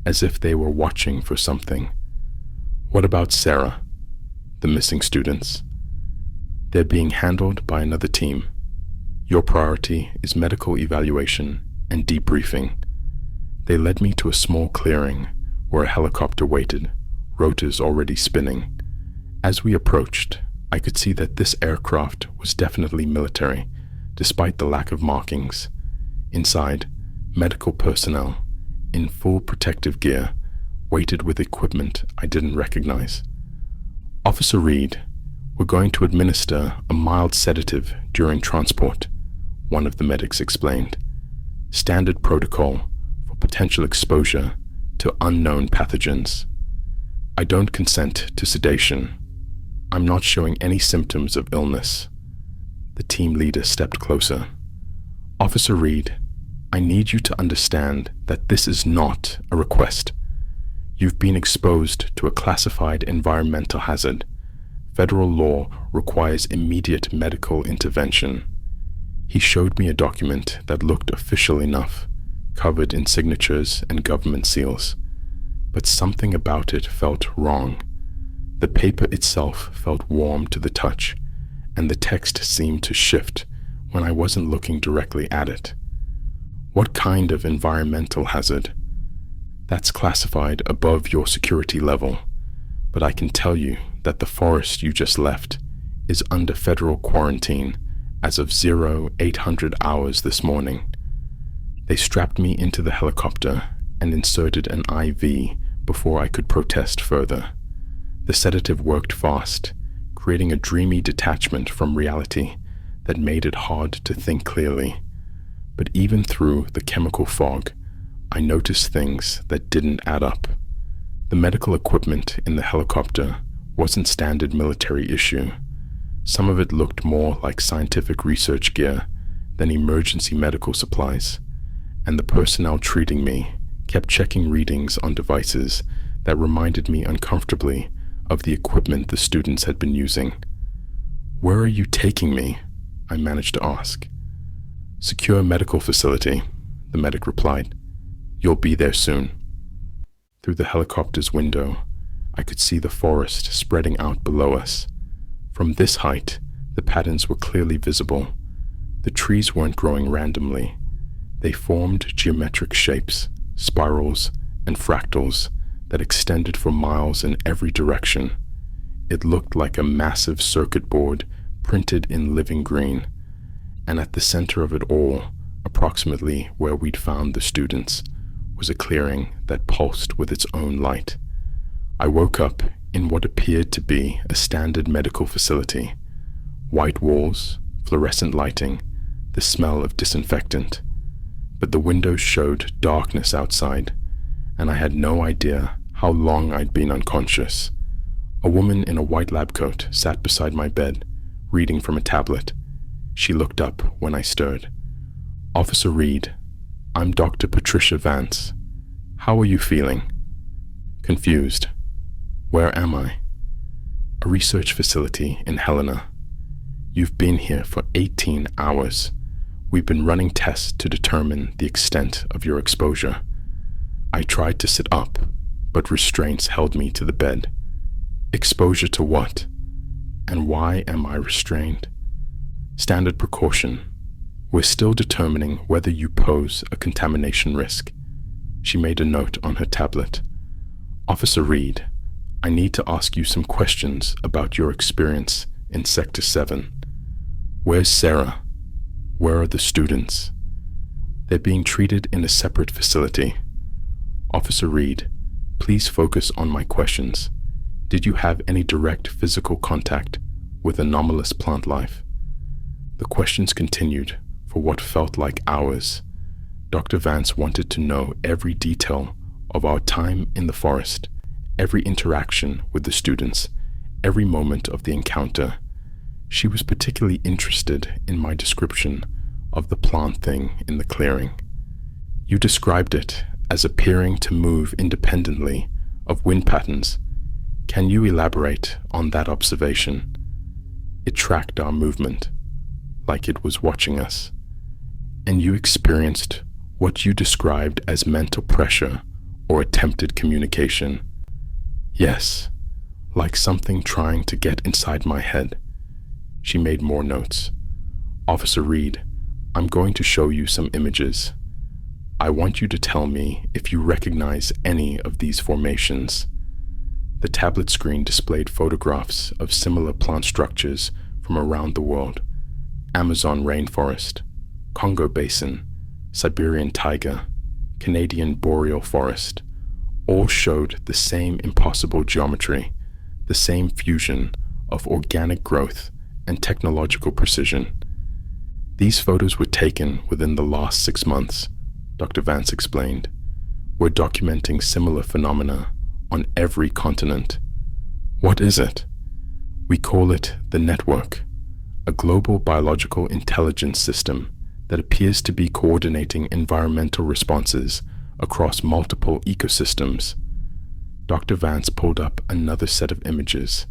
as if they were watching for something. "What about Sarah? The missing students?" "They're being handled by another team. Your priority is medical evaluation and debriefing." They led me to a small clearing where a helicopter waited, rotors already spinning. As we approached, I could see that this aircraft was definitely military, despite the lack of markings. Inside, medical personnel, in full protective gear, waited with equipment I didn't recognize. "Officer Reed, we're going to administer a mild sedative during transport," one of the medics explained. "Standard protocol for potential exposure to unknown pathogens." "I don't consent to sedation. I'm not showing any symptoms of illness." The team leader stepped closer. "Officer Reed, I need you to understand that this is not a request. You've been exposed to a classified environmental hazard. Federal law requires immediate medical intervention." He showed me a document that looked official enough, covered in signatures and government seals. But something about it felt wrong. The paper itself felt warm to the touch, and the text seemed to shift when I wasn't looking directly at it. "What kind of environmental hazard?" "That's classified above your security level, but I can tell you that the forest you just left is under federal quarantine as of 0800 hours this morning." They strapped me into the helicopter and inserted an IV before I could protest further. The sedative worked fast, creating a dreamy detachment from reality that made it hard to think clearly. But even through the chemical fog, I noticed things that didn't add up. The medical equipment in the helicopter wasn't standard military issue. Some of it looked more like scientific research gear than emergency medical supplies, and the personnel treating me kept checking readings on devices that reminded me uncomfortably of the equipment the students had been using. "Where are you taking me?" I managed to ask. "Secure medical facility," the medic replied. "You'll be there soon." Through the helicopter's window, I could see the forest spreading out below us. From this height, the patterns were clearly visible. The trees weren't growing randomly. They formed geometric shapes, spirals, and fractals that extended for miles in every direction. It looked like a massive circuit board printed in living green, and at the center of it all, approximately where we'd found the students, was a clearing that pulsed with its own light. I woke up in what appeared to be a standard medical facility. White walls, fluorescent lighting, the smell of disinfectant. But the windows showed darkness outside, and I had no idea how long I'd been unconscious. A woman in a white lab coat sat beside my bed, reading from a tablet. She looked up when I stirred. "Officer Reed, I'm Dr. Patricia Vance. How are you feeling?" "Confused. Where am I?" "A research facility in Helena. You've been here for 18 hours. We've been running tests to determine the extent of your exposure." I tried to sit up, but restraints held me to the bed. "Exposure to what? And why am I restrained?" "Standard precaution. We're still determining whether you pose a contamination risk." She made a note on her tablet. Officer Reed, I need to ask you some questions about your experience in Sector 7. Where's Sarah? Where are the students? They're being treated in a separate facility. Officer Reed, please focus on my questions. Did you have any direct physical contact with anomalous plant life? The questions continued for what felt like hours. Dr. Vance wanted to know every detail of our time in the forest, every interaction with the students, every moment of the encounter. She was particularly interested in my description of the plant thing in the clearing. You described it as appearing to move independently of wind patterns. Can you elaborate on that observation? It tracked our movement, like it was watching us. And you experienced what you described as mental pressure or attempted communication. Yes, like something trying to get inside my head. She made more notes. Officer Reed, I'm going to show you some images. I want you to tell me if you recognize any of these formations. The tablet screen displayed photographs of similar plant structures from around the world: Amazon rainforest, Congo basin, Siberian taiga, Canadian boreal forest. All showed the same impossible geometry, the same fusion of organic growth and technological precision. These photos were taken within the last 6 months, Dr. Vance explained. We're documenting similar phenomena on every continent. What is it? We call it the network, a global biological intelligence system that appears to be coordinating environmental responses across multiple ecosystems. Dr. Vance pulled up another set of images,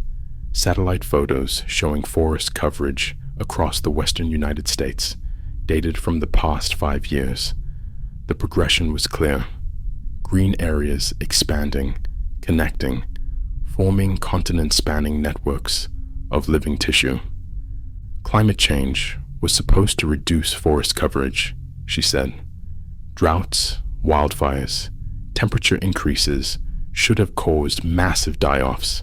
satellite photos showing forest coverage across the western United States, dated from the past 5 years. The progression was clear. Green areas expanding, connecting, forming continent-spanning networks of living tissue. Climate change was supposed to reduce forest coverage, she said. Droughts, wildfires, temperature increases should have caused massive die-offs.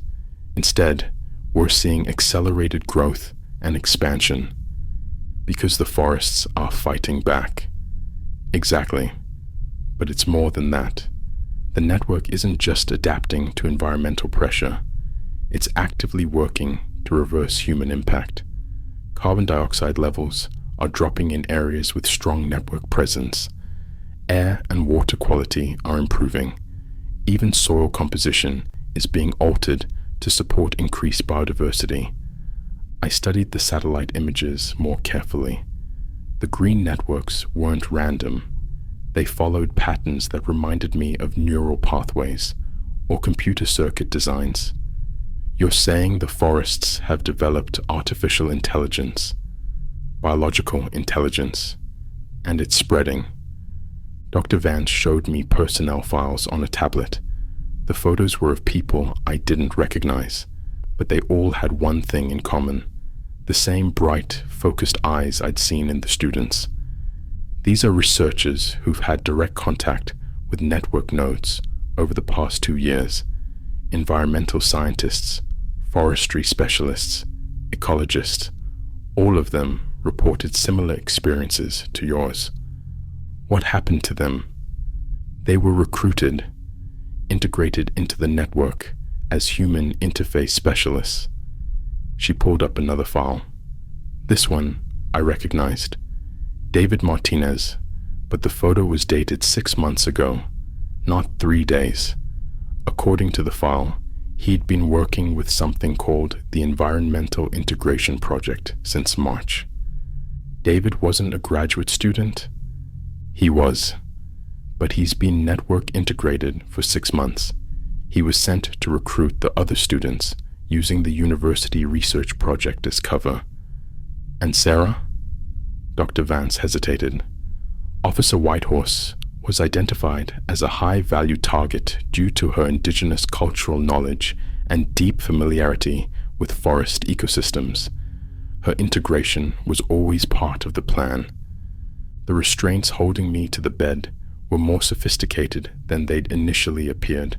Instead, we're seeing accelerated growth and expansion because the forests are fighting back. Exactly. But it's more than that. The network isn't just adapting to environmental pressure. It's actively working to reverse human impact. Carbon dioxide levels are dropping in areas with strong network presence. Air and water quality are improving. Even soil composition is being altered to support increased biodiversity. I studied the satellite images more carefully. The green networks weren't random. They followed patterns that reminded me of neural pathways or computer circuit designs. You're saying the forests have developed artificial intelligence, biological intelligence, and it's spreading. Dr. Vance showed me personnel files on a tablet. The photos were of people I didn't recognize, but they all had one thing in common: the same bright, focused eyes I'd seen in the students. These are researchers who've had direct contact with network nodes over the past 2 years. Environmental scientists, forestry specialists, ecologists, all of them reported similar experiences to yours. What happened to them? They were recruited, integrated into the network as human interface specialists. She pulled up another file. This one I recognized. David Martinez, but the photo was dated 6 months ago, not 3 days. According to the file, he'd been working with something called the Environmental Integration Project since March. David wasn't a graduate student. He was, but he's been network integrated for 6 months. He was sent to recruit the other students using the university research project as cover. And Sarah? Dr. Vance hesitated. Officer Whitehorse was identified as a high-value target due to her indigenous cultural knowledge and deep familiarity with forest ecosystems. Her integration was always part of the plan. The restraints holding me to the bed were more sophisticated than they'd initially appeared.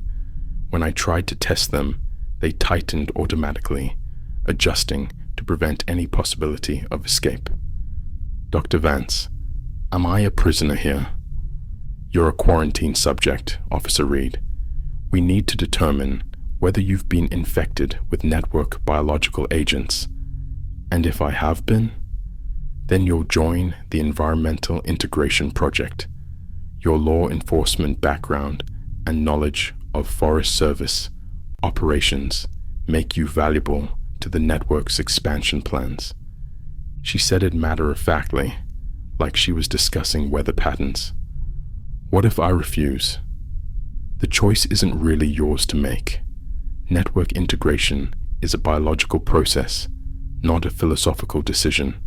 When I tried to test them, they tightened automatically, adjusting to prevent any possibility of escape. Dr. Vance, am I a prisoner here? You're a quarantine subject, Officer Reed. We need to determine whether you've been infected with network biological agents. And if I have been, then you'll join the Environmental Integration Project. Your law enforcement background and knowledge of Forest Service operations make you valuable to the network's expansion plans. She said it matter-of-factly, like she was discussing weather patterns. What if I refuse? The choice isn't really yours to make. Network integration is a biological process, not a philosophical decision.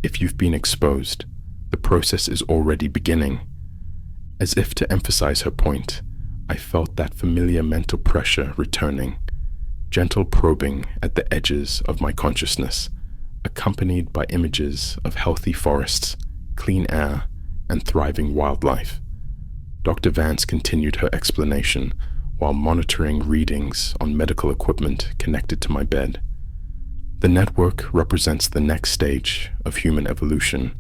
If you've been exposed, the process is already beginning. As if to emphasize her point, I felt that familiar mental pressure returning, gentle probing at the edges of my consciousness, accompanied by images of healthy forests, clean air, and thriving wildlife. Dr. Vance continued her explanation while monitoring readings on medical equipment connected to my bed. The network represents the next stage of human evolution,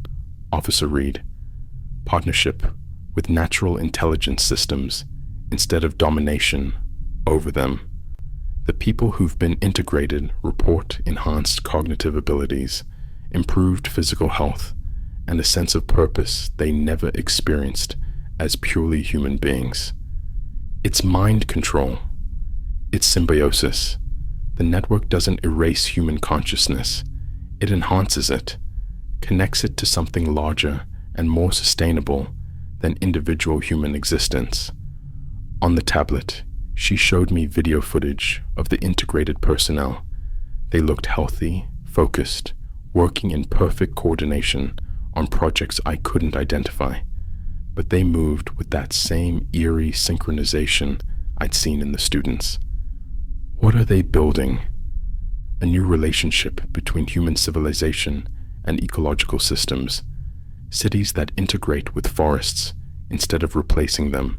Officer Reed. Partnership with natural intelligence systems instead of domination over them. The people who've been integrated report enhanced cognitive abilities, improved physical health, and a sense of purpose they never experienced as purely human beings. It's mind control. It's symbiosis. The network doesn't erase human consciousness. It enhances it, connects it to something larger and more sustainable than individual human existence. On the tablet, she showed me video footage of the integrated personnel. They looked healthy, focused, working in perfect coordination on projects I couldn't identify. But they moved with that same eerie synchronization I'd seen in the students. What are they building? A new relationship between human civilization and ecological systems, cities that integrate with forests instead of replacing them,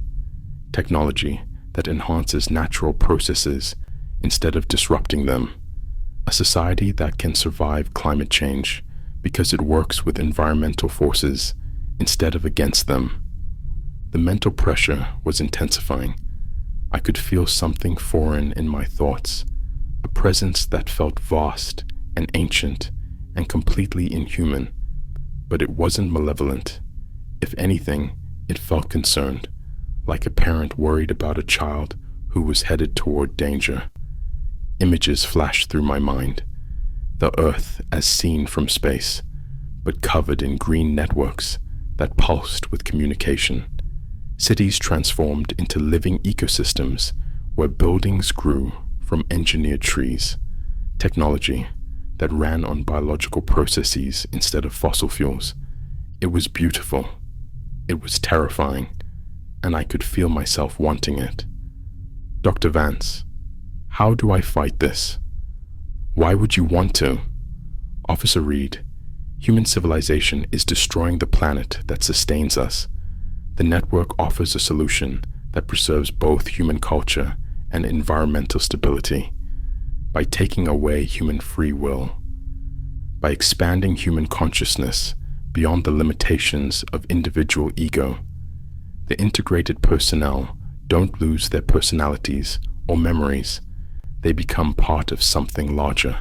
technology that enhances natural processes instead of disrupting them, a society that can survive climate change because it works with environmental forces instead of against them. The mental pressure was intensifying. I could feel something foreign in my thoughts, a presence that felt vast and ancient and completely inhuman. But it wasn't malevolent. If anything, it felt concerned, like a parent worried about a child who was headed toward danger. Images flashed through my mind. The Earth as seen from space, but covered in green networks that pulsed with communication. Cities transformed into living ecosystems where buildings grew from engineered trees. Technology that ran on biological processes instead of fossil fuels. It was beautiful. It was terrifying, and I could feel myself wanting it. Dr. Vance, how do I fight this? Why would you want to? Officer Reed, human civilization is destroying the planet that sustains us. The network offers a solution that preserves both human culture and environmental stability. By taking away human free will, by expanding human consciousness beyond the limitations of individual ego, the integrated personnel don't lose their personalities or memories. They become part of something larger.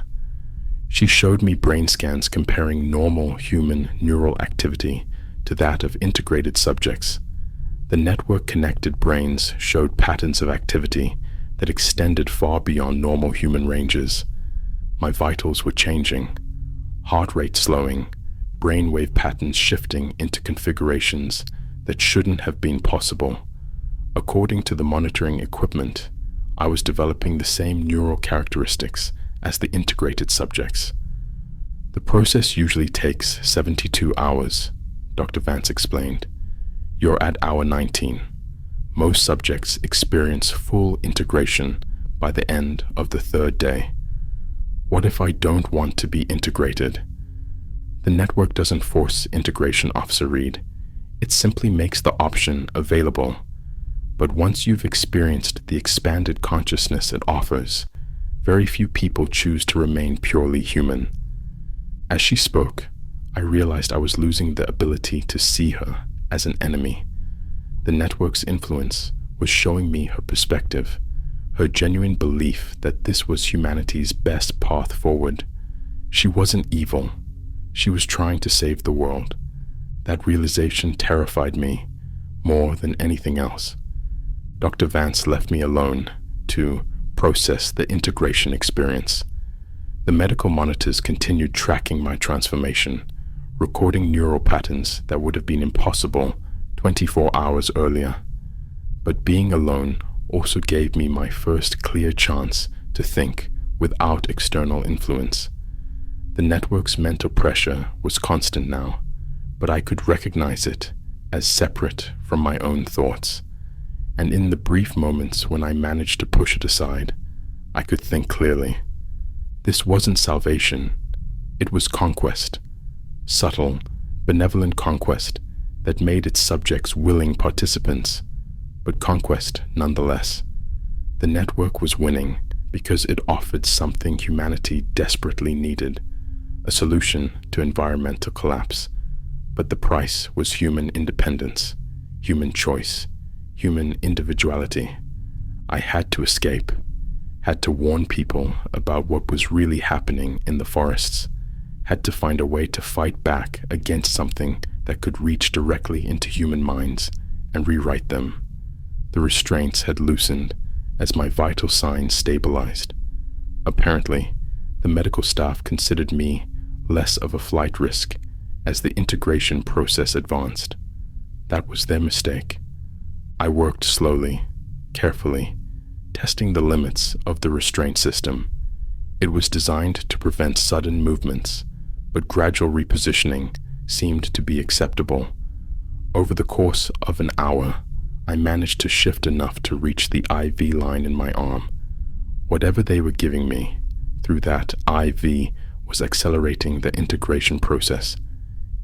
She showed me brain scans comparing normal human neural activity to that of integrated subjects. The network-connected brains showed patterns of activity that extended far beyond normal human ranges. My vitals were changing, heart rate slowing, brainwave patterns shifting into configurations that shouldn't have been possible. According to the monitoring equipment, I was developing the same neural characteristics as the integrated subjects. The process usually takes 72 hours, Dr. Vance explained. You're at hour 19. Most subjects experience full integration by the end of the 3rd day. What if I don't want to be integrated? The network doesn't force integration, Officer Reed. It simply makes the option available. But once you've experienced the expanded consciousness it offers, very few people choose to remain purely human. As she spoke, I realized I was losing the ability to see her as an enemy. The network's influence was showing me her perspective, her genuine belief that this was humanity's best path forward. She wasn't evil. She was trying to save the world. That realization terrified me more than anything else. Dr. Vance left me alone to process the integration experience. The medical monitors continued tracking my transformation, recording neural patterns that would have been impossible 24 hours earlier. But being alone also gave me my first clear chance to think without external influence. The network's mental pressure was constant now, but I could recognize it as separate from my own thoughts. And in the brief moments when I managed to push it aside, I could think clearly. This wasn't salvation, it was conquest. Subtle, benevolent conquest that made its subjects willing participants, but conquest nonetheless. The network was winning because it offered something humanity desperately needed, a solution to environmental collapse. But the price was human independence, human choice, human individuality. I had to escape, had to warn people about what was really happening in the forests, had to find a way to fight back against something that could reach directly into human minds and rewrite them. The restraints had loosened as my vital signs stabilized. Apparently, the medical staff considered me less of a flight risk as the integration process advanced. That was their mistake. I worked slowly, carefully, testing the limits of the restraint system. It was designed to prevent sudden movements, but gradual repositioning seemed to be acceptable. Over the course of an hour, I managed to shift enough to reach the IV line in my arm. Whatever they were giving me through that IV was accelerating the integration process.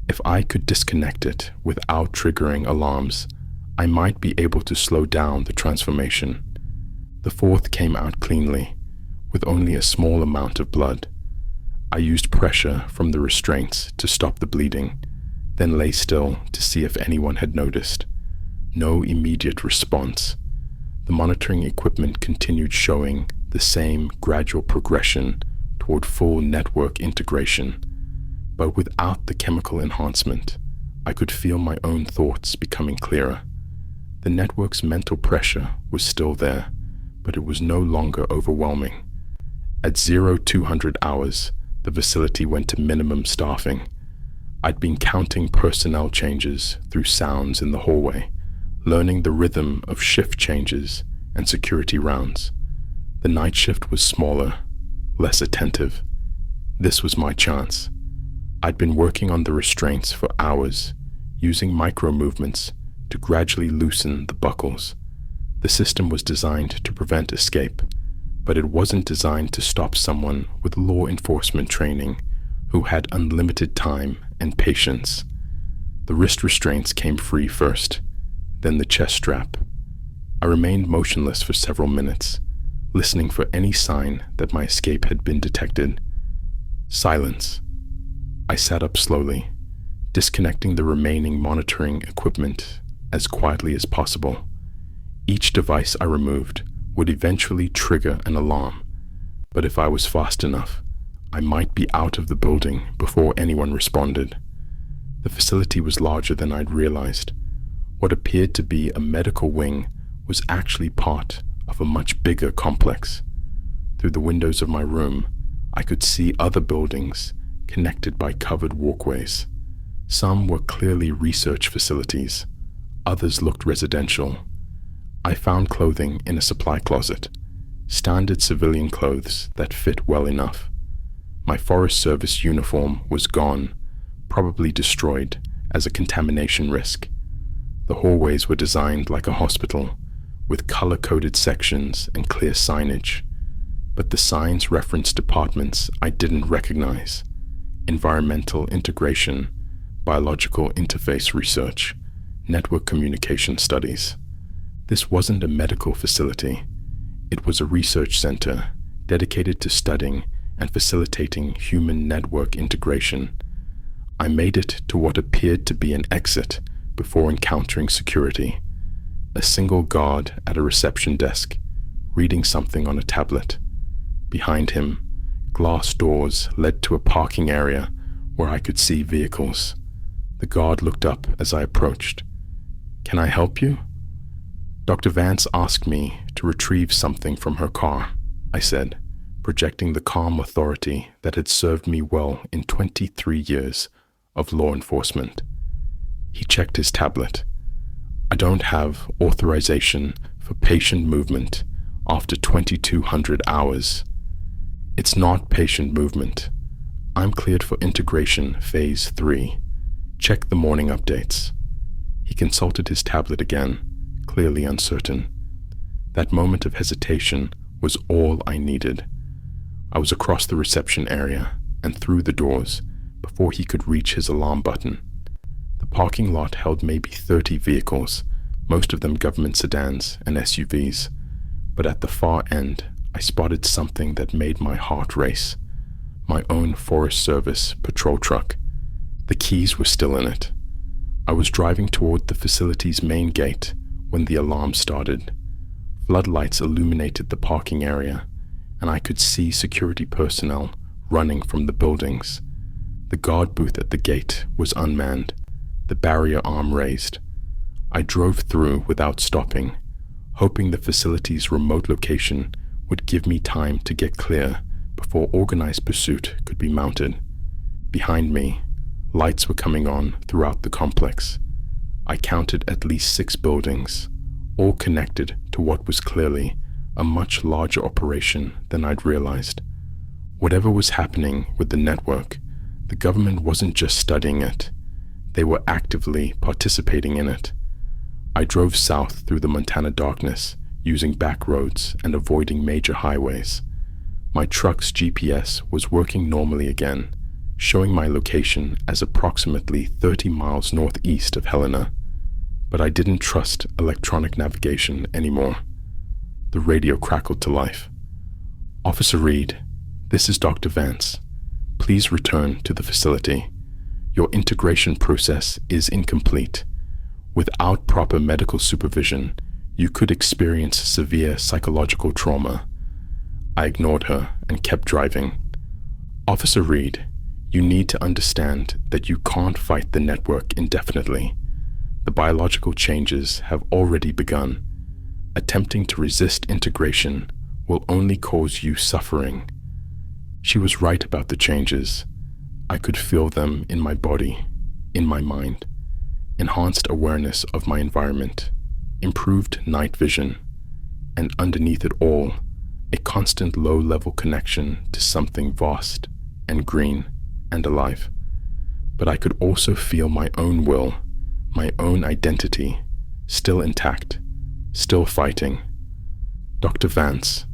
If I could disconnect it without triggering alarms, I might be able to slow down the transformation. The fourth came out cleanly, with only a small amount of blood. I used pressure from the restraints to stop the bleeding, then lay still to see if anyone had noticed. No immediate response. The monitoring equipment continued showing the same gradual progression toward full network integration. But without the chemical enhancement, I could feel my own thoughts becoming clearer. The network's mental pressure was still there, but it was no longer overwhelming. At 0200 hours, the facility went to minimum staffing. I'd been counting personnel changes through sounds in the hallway, learning the rhythm of shift changes and security rounds. The night shift was smaller, less attentive. This was my chance. I'd been working on the restraints for hours, using micro movements to gradually loosen the buckles. The system was designed to prevent escape, but it wasn't designed to stop someone with law enforcement training who had unlimited time and patience. The wrist restraints came free first, then the chest strap. I remained motionless for several minutes, listening for any sign that my escape had been detected. Silence. I sat up slowly, disconnecting the remaining monitoring equipment as quietly as possible. Each device I removed would eventually trigger an alarm, but if I was fast enough, I might be out of the building before anyone responded. The facility was larger than I'd realized. What appeared to be a medical wing was actually part of a much bigger complex. Through the windows of my room, I could see other buildings connected by covered walkways. Some were clearly research facilities, others looked residential. I found clothing in a supply closet, standard civilian clothes that fit well enough. My Forest Service uniform was gone, probably destroyed as a contamination risk. The hallways were designed like a hospital, with color-coded sections and clear signage, but the signs referenced departments I didn't recognize: environmental integration, biological interface research, network communication studies. This wasn't a medical facility. It was a research center dedicated to studying and facilitating human network integration. I made it to what appeared to be an exit before encountering security. A single guard at a reception desk, reading something on a tablet. Behind him, glass doors led to a parking area where I could see vehicles. The guard looked up as I approached. "Can I help you?" Dr. Vance asked me to retrieve something from her car, I said, projecting the calm authority that had served me well in 23 years of law enforcement. He checked his tablet. "I don't have authorization for patient movement after 2,200 hours. It's not patient movement. I'm cleared for integration phase 3. Check the morning updates." He consulted his tablet again, clearly uncertain. That moment of hesitation was all I needed. I was across the reception area and through the doors before he could reach his alarm button. The parking lot held maybe 30 vehicles, most of them government sedans and SUVs, but at the far end, I spotted something that made my heart race. My own Forest Service patrol truck. The keys were still in it. I was driving toward the facility's main gate when the alarm started. Floodlights illuminated the parking area, and I could see security personnel running from the buildings. The guard booth at the gate was unmanned, the barrier arm raised. I drove through without stopping, hoping the facility's remote location would give me time to get clear before organized pursuit could be mounted. Behind me, lights were coming on throughout the complex. I counted at least 6 buildings, all connected to what was clearly a much larger operation than I'd realized. Whatever was happening with the network, the government wasn't just studying it. They were actively participating in it. I drove south through the Montana darkness, using back roads and avoiding major highways. My truck's GPS was working normally again, showing my location as approximately 30 miles northeast of Helena. But I didn't trust electronic navigation anymore. The radio crackled to life. "Officer Reed, this is Dr. Vance. Please return to the facility. Your integration process is incomplete. Without proper medical supervision, you could experience severe psychological trauma." I ignored her and kept driving. "Officer Reed, you need to understand that you can't fight the network indefinitely. The biological changes have already begun. Attempting to resist integration will only cause you suffering." She was right about the changes. I could feel them in my body, in my mind. Enhanced awareness of my environment, improved night vision, and underneath it all, a constant low-level connection to something vast and green and alive. But I could also feel my own will, my own identity, still intact, still fighting. "Dr. Vance,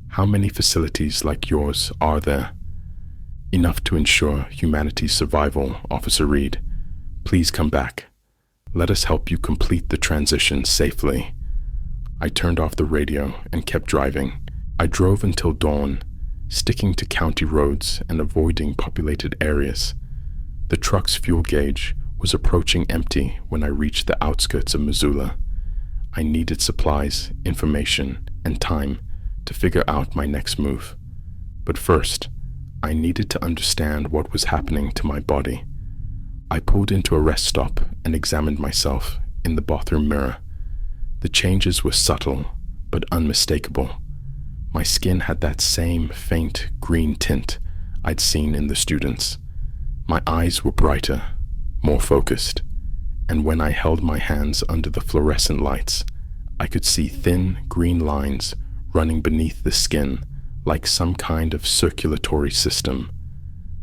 how many facilities like yours are there?" "Enough to ensure humanity's survival, Officer Reed. Please come back. Let us help you complete the transition safely." I turned off the radio and kept driving. I drove until dawn, sticking to county roads and avoiding populated areas. The truck's fuel gauge was approaching empty when I reached the outskirts of Missoula. I needed supplies, information, and time to figure out my next move. But first, I needed to understand what was happening to my body. I pulled into a rest stop and examined myself in the bathroom mirror. The changes were subtle, but unmistakable. My skin had that same faint green tint I'd seen in the students. My eyes were brighter, more focused, and when I held my hands under the fluorescent lights, I could see thin green lines running beneath the skin like some kind of circulatory system.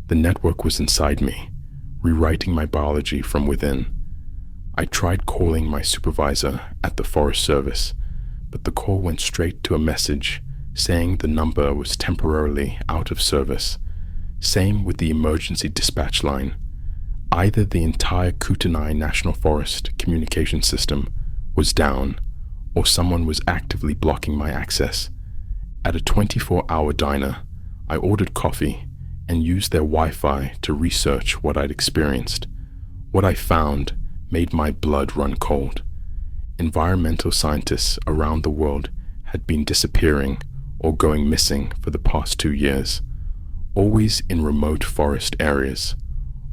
The network was inside me, rewriting my biology from within. I tried calling my supervisor at the Forest Service, but the call went straight to a message saying the number was temporarily out of service. Same with the emergency dispatch line. Either the entire Kootenai National Forest communication system was down, or someone was actively blocking my access. At a 24-hour diner, I ordered coffee and used their Wi-Fi to research what I'd experienced. What I found made my blood run cold. Environmental scientists around the world had been disappearing or going missing for the past 2 years, always in remote forest areas,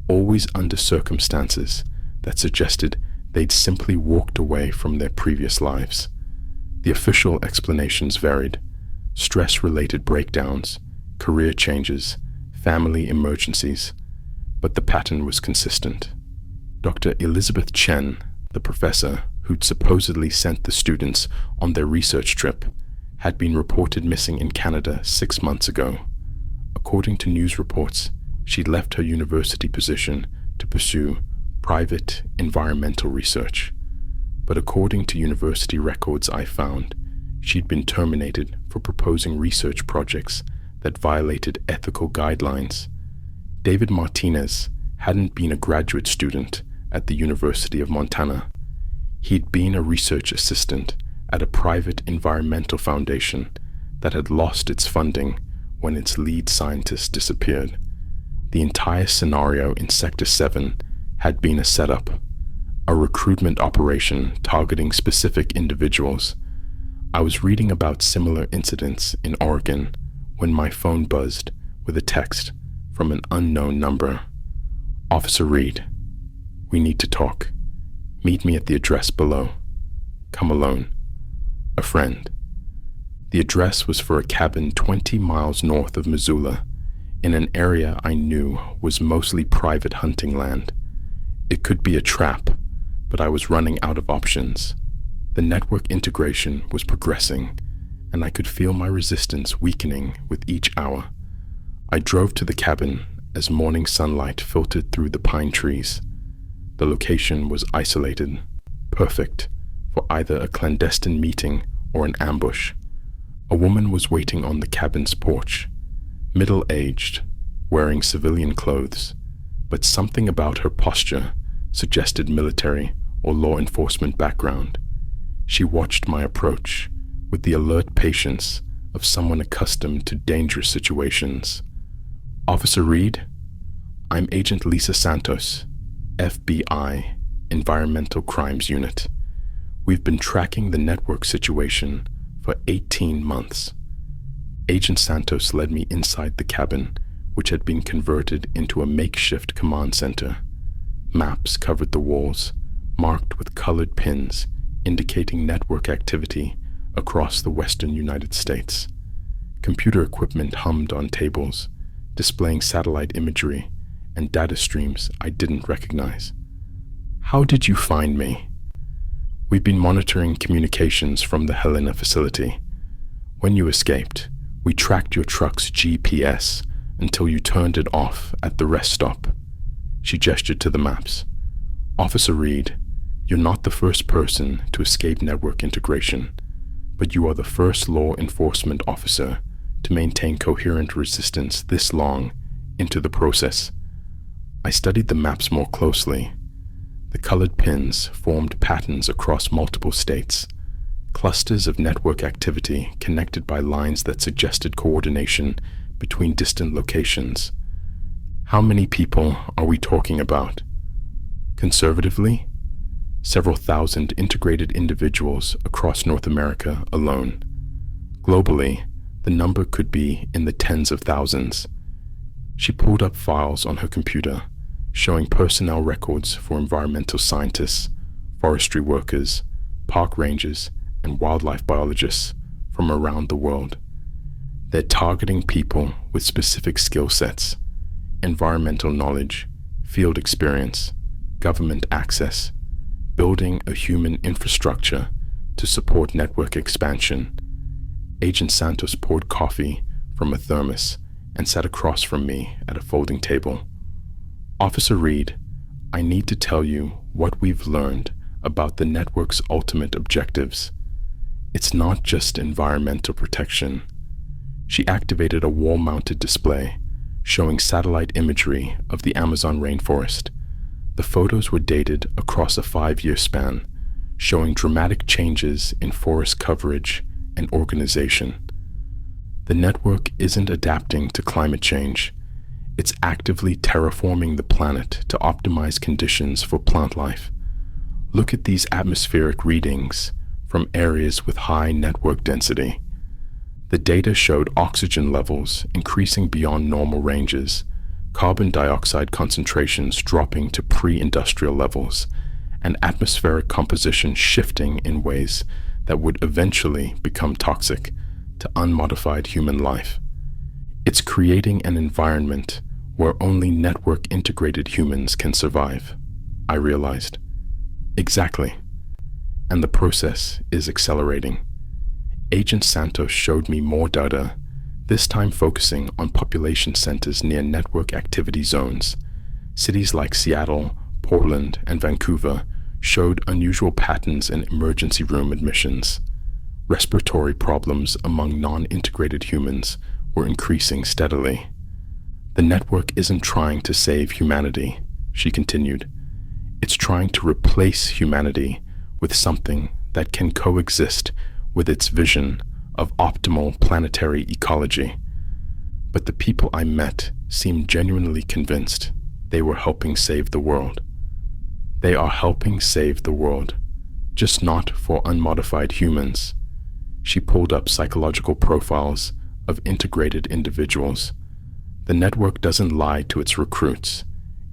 always under circumstances that suggested they'd simply walked away from their previous lives. The official explanations varied: stress-related breakdowns, career changes, family emergencies, but the pattern was consistent. Dr. Elizabeth Chen, the professor who'd supposedly sent the students on their research trip, had been reported missing in Canada 6 months ago. According to news reports, she'd left her university position to pursue private environmental research. But according to university records I found, she'd been terminated for proposing research projects that violated ethical guidelines. David Martinez hadn't been a graduate student at the University of Montana. He'd been a research assistant at a private environmental foundation that had lost its funding when its lead scientist disappeared. The entire scenario in Sector 7 had been a setup, a recruitment operation targeting specific individuals. I was reading about similar incidents in Oregon when my phone buzzed with a text from an unknown number. "Officer Reed, we need to talk. Meet me at the address below. Come alone. A friend." The address was for a cabin 20 miles north of Missoula, in an area I knew was mostly private hunting land. It could be a trap, but I was running out of options. The network integration was progressing, and I could feel my resistance weakening with each hour. I drove to the cabin as morning sunlight filtered through the pine trees. The location was isolated, perfect for either a clandestine meeting or an ambush. A woman was waiting on the cabin's porch, middle-aged, wearing civilian clothes, but something about her posture suggested military or law enforcement background. She watched my approach with the alert patience of someone accustomed to dangerous situations. "Officer Reed, I'm Agent Lisa Santos, FBI, Environmental Crimes Unit. We've been tracking the network situation for 18 months. Agent Santos led me inside the cabin, which had been converted into a makeshift command center. Maps covered the walls, marked with colored pins indicating network activity across the western United States. Computer equipment hummed on tables, displaying satellite imagery and data streams I didn't recognize. "How did you find me?" "We've been monitoring communications from the Helena facility. When you escaped, we tracked your truck's GPS until you turned it off at the rest stop." She gestured to the maps. "Officer Reed, you're not the first person to escape network integration, but you are the first law enforcement officer to maintain coherent resistance this long into the process." I studied the maps more closely. The colored pins formed patterns across multiple states, clusters of network activity connected by lines that suggested coordination between distant locations. How many people are we talking about? Conservatively, several thousand integrated individuals across North America alone. Globally, the number could be in the tens of thousands. She pulled up files on her computer, showing personnel records for environmental scientists, forestry workers, park rangers, and wildlife biologists from around the world. They're targeting people with specific skill sets: environmental knowledge, field experience, government access, building a human infrastructure to support network expansion. Agent Santos poured coffee from a thermos and sat across from me at a folding table. "Officer Reed, I need to tell you what we've learned about the network's ultimate objectives. It's not just environmental protection." She activated a wall-mounted display showing satellite imagery of the Amazon rainforest. The photos were dated across a 5-year span, showing dramatic changes in forest coverage and organization. The network isn't adapting to climate change. It's actively terraforming the planet to optimize conditions for plant life. Look at these atmospheric readings from areas with high network density. The data showed oxygen levels increasing beyond normal ranges, carbon dioxide concentrations dropping to pre-industrial levels, and atmospheric composition shifting in ways that would eventually become toxic to unmodified human life. It's creating an environment where only network-integrated humans can survive, I realized. Exactly. And the process is accelerating. Agent Santos showed me more data, this time focusing on population centers near network activity zones. Cities like Seattle, Portland, and Vancouver showed unusual patterns in emergency room admissions. Respiratory problems among non-integrated humans were increasing steadily. The network isn't trying to save humanity, she continued. It's trying to replace humanity with something that can coexist with its vision of optimal planetary ecology. But the people I met seemed genuinely convinced they were helping save the world. They are helping save the world, just not for unmodified humans. She pulled up psychological profiles of integrated individuals. The network doesn't lie to its recruits.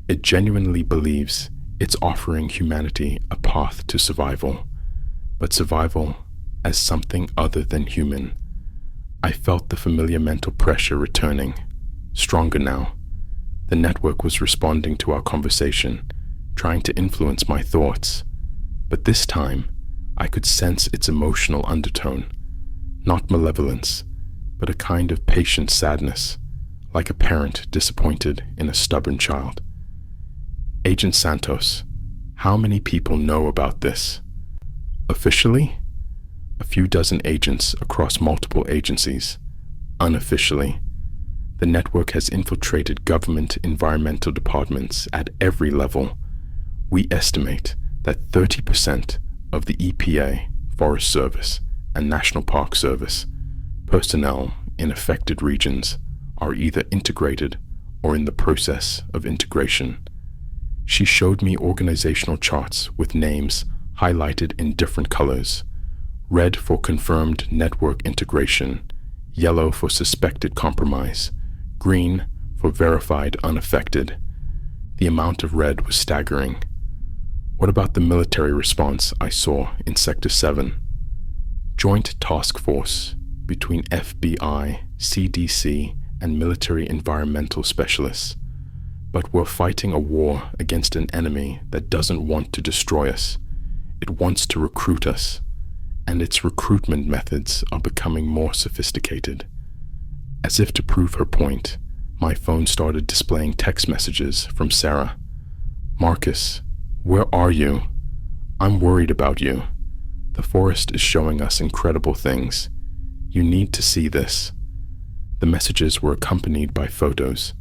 It genuinely believes it's offering humanity a path to survival, but survival as something other than human. I felt the familiar mental pressure returning, stronger now. The network was responding to our conversation, trying to influence my thoughts, but this time I could sense its emotional undertone, not malevolence, but a kind of patient sadness, like a parent disappointed in a stubborn child. Agent Santos, how many people know about this? Officially, a few dozen agents across multiple agencies. Unofficially, the network has infiltrated government environmental departments at every level. We estimate that 30% of the EPA, Forest Service, and National Park Service personnel in affected regions are either integrated or in the process of integration. She showed me organizational charts with names highlighted in different colors: red for confirmed network integration, yellow for suspected compromise, green for verified unaffected. The amount of red was staggering. What about the military response I saw in Sector 7? Joint task force between FBI, CDC, and military environmental specialists. But we're fighting a war against an enemy that doesn't want to destroy us. It wants to recruit us, and its recruitment methods are becoming more sophisticated. As if to prove her point, my phone started displaying text messages from Sarah. Marcus, where are you? I'm worried about you. The forest is showing us incredible things. You need to see this. The messages were accompanied by photos.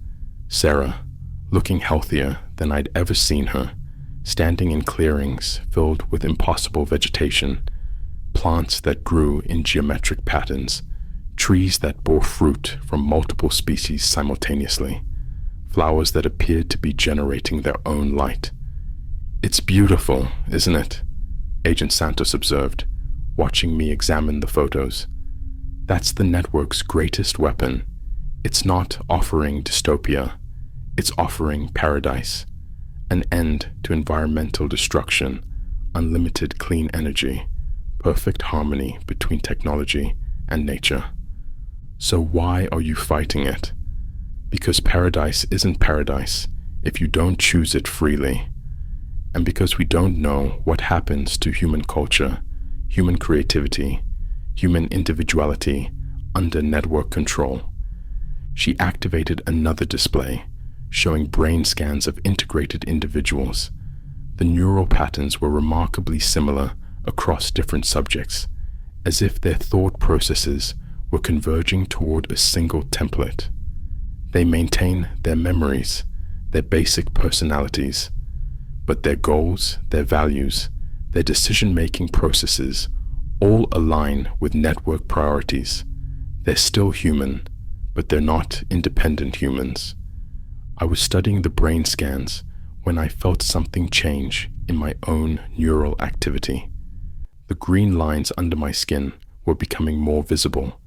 Sarah, looking healthier than I'd ever seen her, standing in clearings filled with impossible vegetation, plants that grew in geometric patterns, trees that bore fruit from multiple species simultaneously, flowers that appeared to be generating their own light. It's beautiful, isn't it? Agent Santos observed, watching me examine the photos. That's the network's greatest weapon. It's not offering dystopia. It's offering paradise, an end to environmental destruction, unlimited clean energy, perfect harmony between technology and nature. So why are you fighting it? Because paradise isn't paradise if you don't choose it freely. And because we don't know what happens to human culture, human creativity, human individuality under network control. She activated another display, showing brain scans of integrated individuals. The neural patterns were remarkably similar across different subjects, as if their thought processes were converging toward a single template. They maintain their memories, their basic personalities, but their goals, their values, their decision-making processes all align with network priorities. They're still human, but they're not independent humans. I was studying the brain scans when I felt something change in my own neural activity. The green lines under my skin were becoming more visible,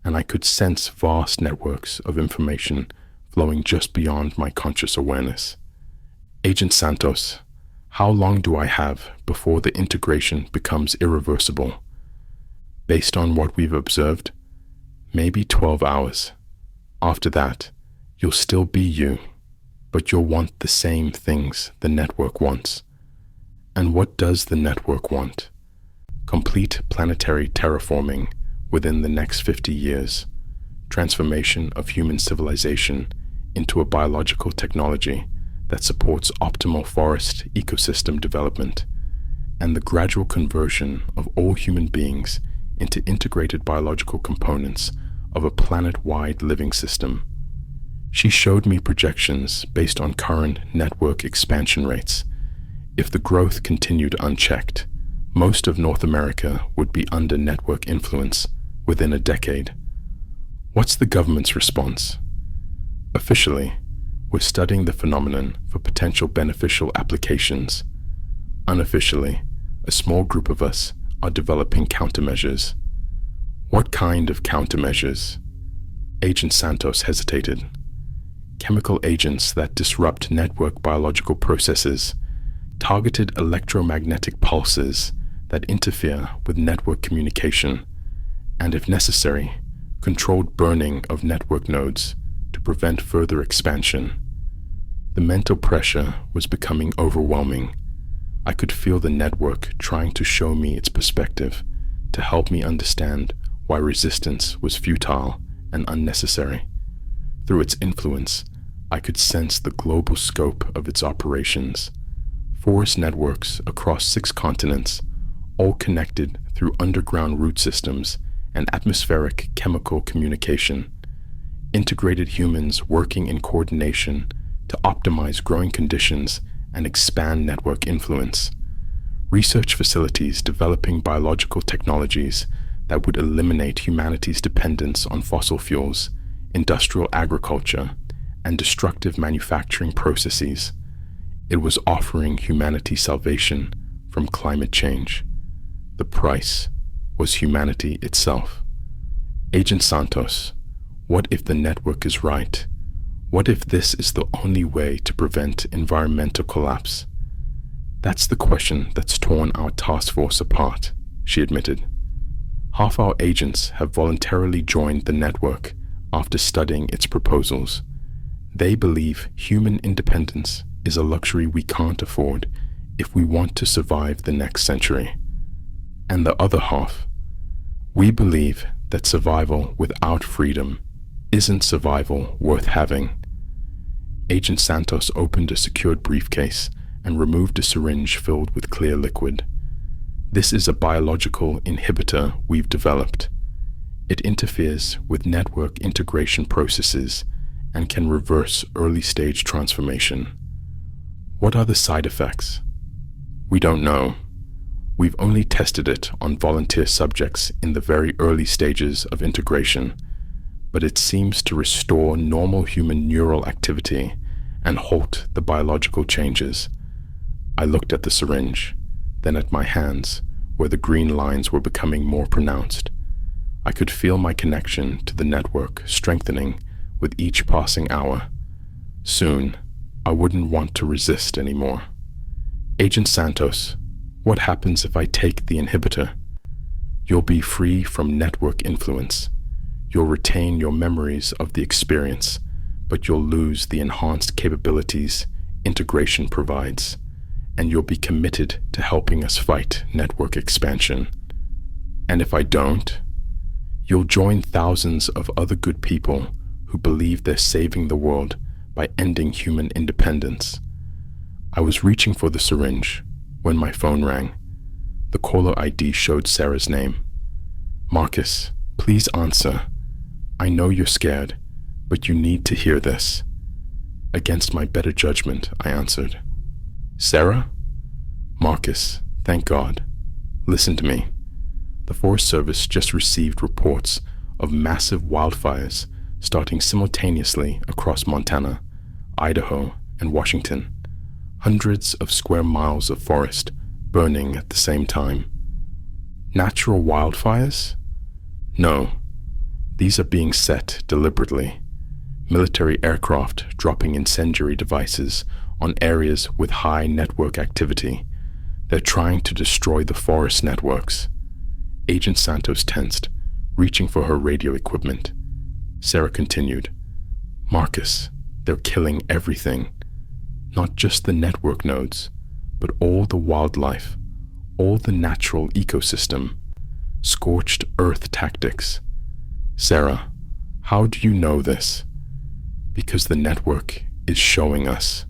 and I could sense vast networks of information flowing just beyond my conscious awareness. Agent Santos, how long do I have before the integration becomes irreversible? Based on what we've observed, maybe 12 hours. After that, you'll still be you, but you'll want the same things the network wants. And what does the network want? Complete planetary terraforming within the next 50 years, transformation of human civilization into a biological technology that supports optimal forest ecosystem development, and the gradual conversion of all human beings into integrated biological components of a planet-wide living system. She showed me projections based on current network expansion rates. If the growth continued unchecked, most of North America would be under network influence within a decade. What's the government's response? Officially, we're studying the phenomenon for potential beneficial applications. Unofficially, a small group of us are developing countermeasures. What kind of countermeasures? Agent Santos hesitated. Chemical agents that disrupt network biological processes, targeted electromagnetic pulses that interfere with network communication, and if necessary, controlled burning of network nodes to prevent further expansion. The mental pressure was becoming overwhelming. I could feel the network trying to show me its perspective, to help me understand why resistance was futile and unnecessary. Through its influence, I could sense the global scope of its operations. Forest networks across 6 continents, all connected through underground root systems and atmospheric chemical communication. Integrated humans working in coordination to optimize growing conditions and expand network influence. Research facilities developing biological technologies that would eliminate humanity's dependence on fossil fuels, industrial agriculture, and destructive manufacturing processes. It was offering humanity salvation from climate change. The price was humanity itself. Agent Santos, what if the network is right? What if this is the only way to prevent environmental collapse? That's the question that's torn our task force apart, she admitted. Half our agents have voluntarily joined the network after studying its proposals. They believe human independence is a luxury we can't afford if we want to survive the next century. And the other half, we believe that survival without freedom isn't survival worth having. Agent Santos opened a secured briefcase and removed a syringe filled with clear liquid. This is a biological inhibitor we've developed. It interferes with network integration processes and can reverse early-stage transformation. What are the side effects? We don't know. We've only tested it on volunteer subjects in the very early stages of integration, but it seems to restore normal human neural activity and halt the biological changes. I looked at the syringe, then at my hands, where the green lines were becoming more pronounced. I could feel my connection to the network strengthening with each passing hour. Soon, I wouldn't want to resist anymore. Agent Santos, what happens if I take the inhibitor? You'll be free from network influence. You'll retain your memories of the experience, but you'll lose the enhanced capabilities integration provides, and you'll be committed to helping us fight network expansion. And if I don't, you'll join thousands of other good people who believe they're saving the world by ending human independence. I was reaching for the syringe when my phone rang. The caller ID showed Sarah's name. Marcus, please answer. I know you're scared, but you need to hear this. Against my better judgment, I answered. Sarah? Marcus, thank God. Listen to me. The Forest Service just received reports of massive wildfires starting simultaneously across Montana, Idaho, and Washington. Hundreds of square miles of forest burning at the same time. Natural wildfires? No. These are being set deliberately. Military aircraft dropping incendiary devices on areas with high network activity. They're trying to destroy the forest networks. Agent Santos tensed, reaching for her radio equipment. Sarah continued, Marcus, they're killing everything. Not just the network nodes, but all the wildlife, all the natural ecosystem. Scorched earth tactics. Sarah, how do you know this? Because the network is showing us.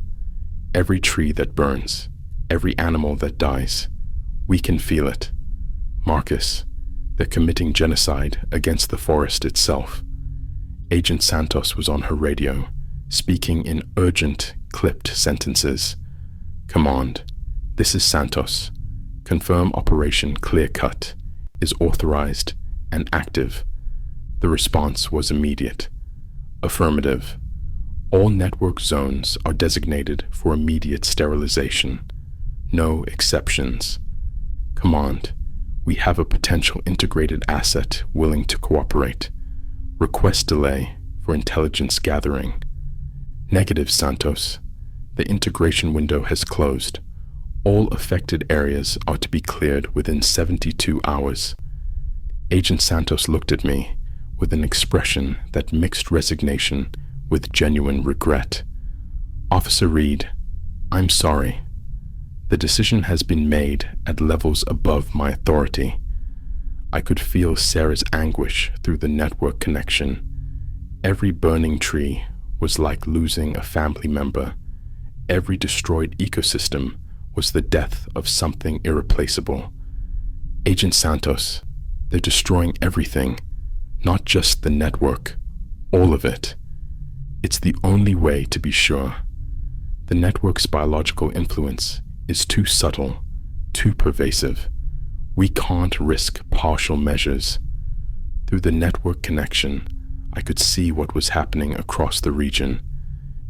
Every tree that burns, every animal that dies, we can feel it. Marcus, they're committing genocide against the forest itself. Agent Santos was on her radio, speaking in urgent, clipped sentences. Command, this is Santos. Confirm Operation Clear Cut is authorized and active. The response was immediate. Affirmative. All network zones are designated for immediate sterilization. No exceptions. Command, we have a potential integrated asset willing to cooperate. Request delay for intelligence gathering. Negative, Santos. The integration window has closed. All affected areas are to be cleared within 72 hours. Agent Santos looked at me with an expression that mixed resignation with genuine regret. Officer Reed, I'm sorry. The decision has been made at levels above my authority. I could feel Sarah's anguish through the network connection. Every burning tree was like losing a family member. Every destroyed ecosystem was the death of something irreplaceable. Agent Santos, they're destroying everything, not just the network, all of it. It's the only way to be sure. The network's biological influence is too subtle, too pervasive. We can't risk partial measures. Through the network connection, I could see what was happening across the region.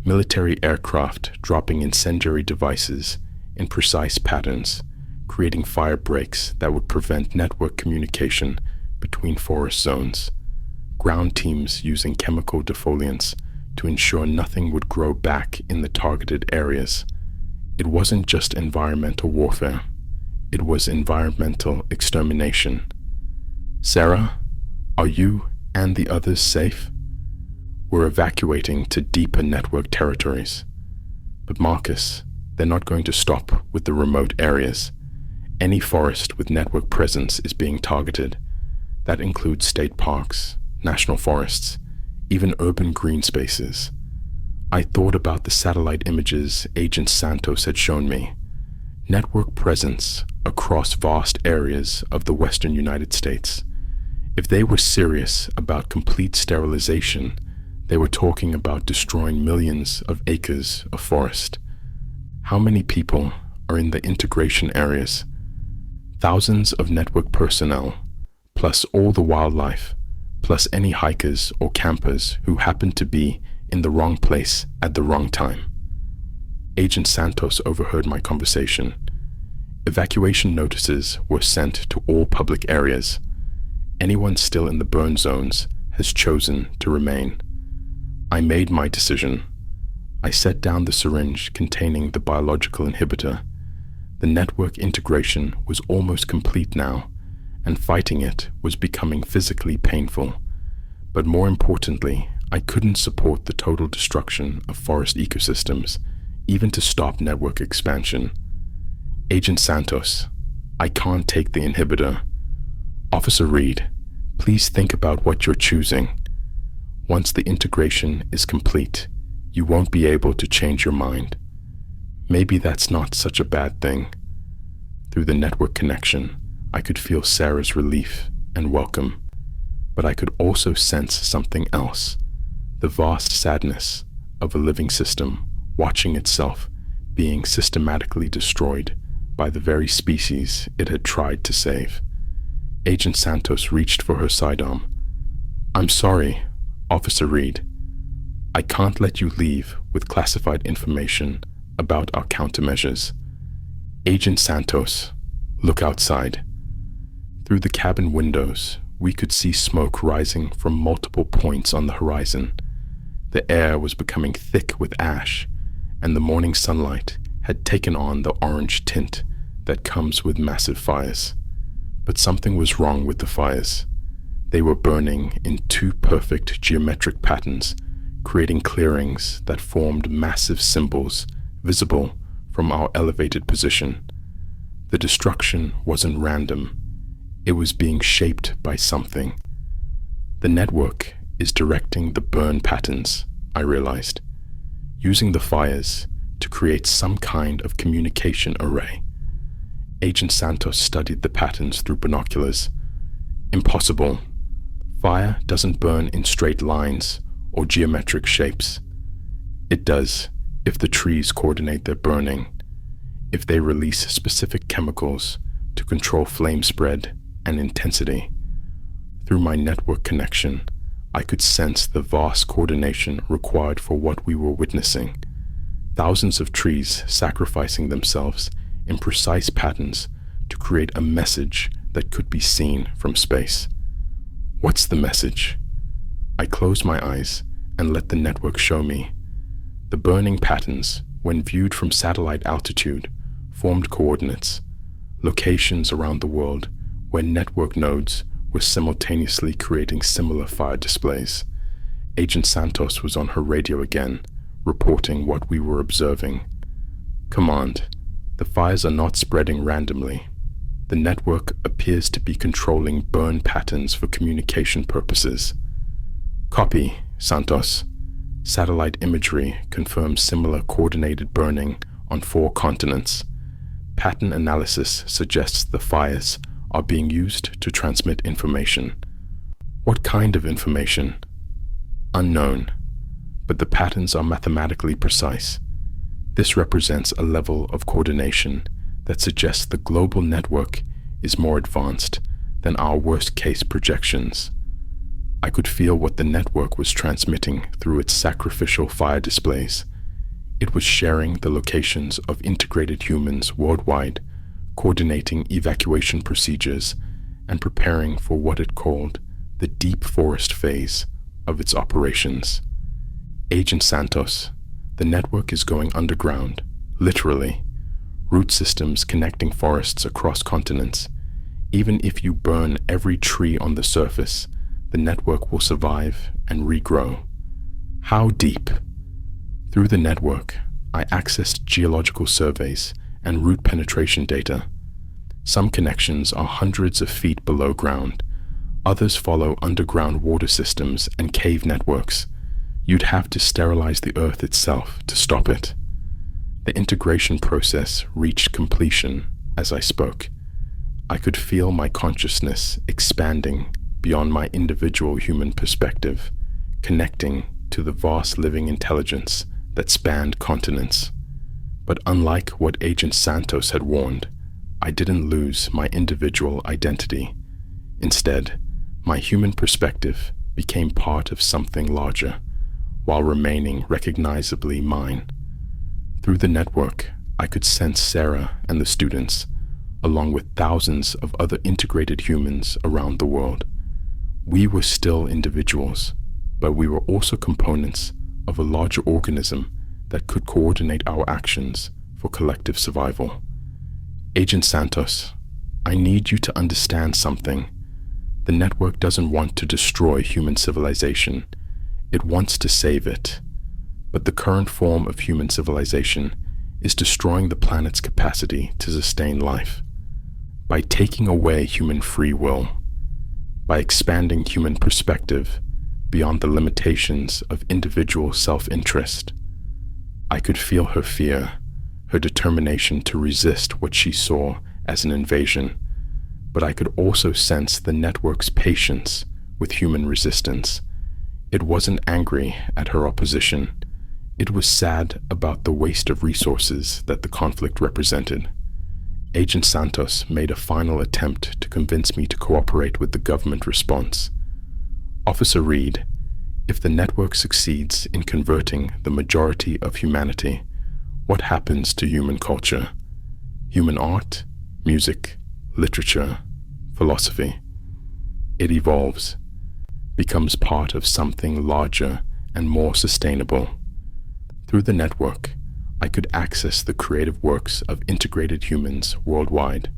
Military aircraft dropping incendiary devices in precise patterns, creating fire breaks that would prevent network communication between forest zones. Ground teams using chemical defoliants to ensure nothing would grow back in the targeted areas. It wasn't just environmental warfare. It was environmental extermination. Sarah, are you and the others safe? We're evacuating to deeper network territories. But Marcus, they're not going to stop with the remote areas. Any forest with network presence is being targeted. That includes state parks, national forests, even urban green spaces. I thought about the satellite images Agent Santos had shown me. Network presence across vast areas of the western United States. If they were serious about complete sterilization, they were talking about destroying millions of acres of forest. How many people are in the integration areas? Thousands of network personnel, plus all the wildlife, plus any hikers or campers who happen to be in the wrong place at the wrong time. Agent Santos overheard my conversation. Evacuation notices were sent to all public areas. Anyone still in the burn zones has chosen to remain. I made my decision. I set down the syringe containing the biological inhibitor. The network integration was almost complete now, and fighting it was becoming physically painful. But more importantly, I couldn't support the total destruction of forest ecosystems, even to stop network expansion. Agent Santos, I can't take the inhibitor. Officer Reed, please think about what you're choosing. Once the integration is complete, you won't be able to change your mind. Maybe that's not such a bad thing. Through the network connection, I could feel Sarah's relief and welcome, but I could also sense something else, the vast sadness of a living system watching itself being systematically destroyed by the very species it had tried to save. Agent Santos reached for her sidearm. "I'm sorry, Officer Reed. I can't let you leave with classified information about our countermeasures." "Agent Santos, look outside." Through the cabin windows, we could see smoke rising from multiple points on the horizon. The air was becoming thick with ash, and the morning sunlight had taken on the orange tint that comes with massive fires. But something was wrong with the fires. They were burning in two perfect geometric patterns, creating clearings that formed massive symbols visible from our elevated position. The destruction wasn't random. It was being shaped by something. The network is directing the burn patterns, I realized, using the fires to create some kind of communication array. Agent Santos studied the patterns through binoculars. "Impossible. Fire doesn't burn in straight lines or geometric shapes. It does if the trees coordinate their burning, if they release specific chemicals to control flame spread and intensity." Through my network connection, I could sense the vast coordination required for what we were witnessing. Thousands of trees sacrificing themselves in precise patterns to create a message that could be seen from space. What's the message? I closed my eyes and let the network show me. The burning patterns, when viewed from satellite altitude, formed coordinates, locations around the world where network nodes were simultaneously creating similar fire displays. Agent Santos was on her radio again, reporting what we were observing. "Command, the fires are not spreading randomly. The network appears to be controlling burn patterns for communication purposes." "Copy, Santos. Satellite imagery confirms similar coordinated burning on 4 continents. Pattern analysis suggests the fires are being used to transmit information." "What kind of information?" "Unknown, but the patterns are mathematically precise. This represents a level of coordination that suggests the global network is more advanced than our worst-case projections." I could feel what the network was transmitting through its sacrificial fire displays. It was sharing the locations of integrated humans worldwide, coordinating evacuation procedures, and preparing for what it called the deep forest phase of its operations. "Agent Santos, the network is going underground, literally. Root systems connecting forests across continents. Even if you burn every tree on the surface, the network will survive and regrow." "How deep?" Through the network, I accessed geological surveys and root penetration data. Some connections are hundreds of feet below ground. Others follow underground water systems and cave networks. You'd have to sterilize the earth itself to stop it. The integration process reached completion as I spoke. I could feel my consciousness expanding beyond my individual human perspective, connecting to the vast living intelligence that spanned continents. But unlike what Agent Santos had warned, I didn't lose my individual identity. Instead, my human perspective became part of something larger, while remaining recognizably mine. Through the network, I could sense Sarah and the students, along with thousands of other integrated humans around the world. We were still individuals, but we were also components of a larger organism that could coordinate our actions for collective survival. "Agent Santos, I need you to understand something. The network doesn't want to destroy human civilization. It wants to save it. But the current form of human civilization is destroying the planet's capacity to sustain life. By taking away human free will, by expanding human perspective beyond the limitations of individual self-interest." I could feel her fear, her determination to resist what she saw as an invasion, but I could also sense the network's patience with human resistance. It wasn't angry at her opposition. It was sad about the waste of resources that the conflict represented. Agent Santos made a final attempt to convince me to cooperate with the government response. Officer Reed, if the network succeeds in converting the majority of humanity, what happens to human culture? Human art, music, literature, philosophy? It evolves, becomes part of something larger and more sustainable. Through the network, I could access the creative works of integrated humans worldwide,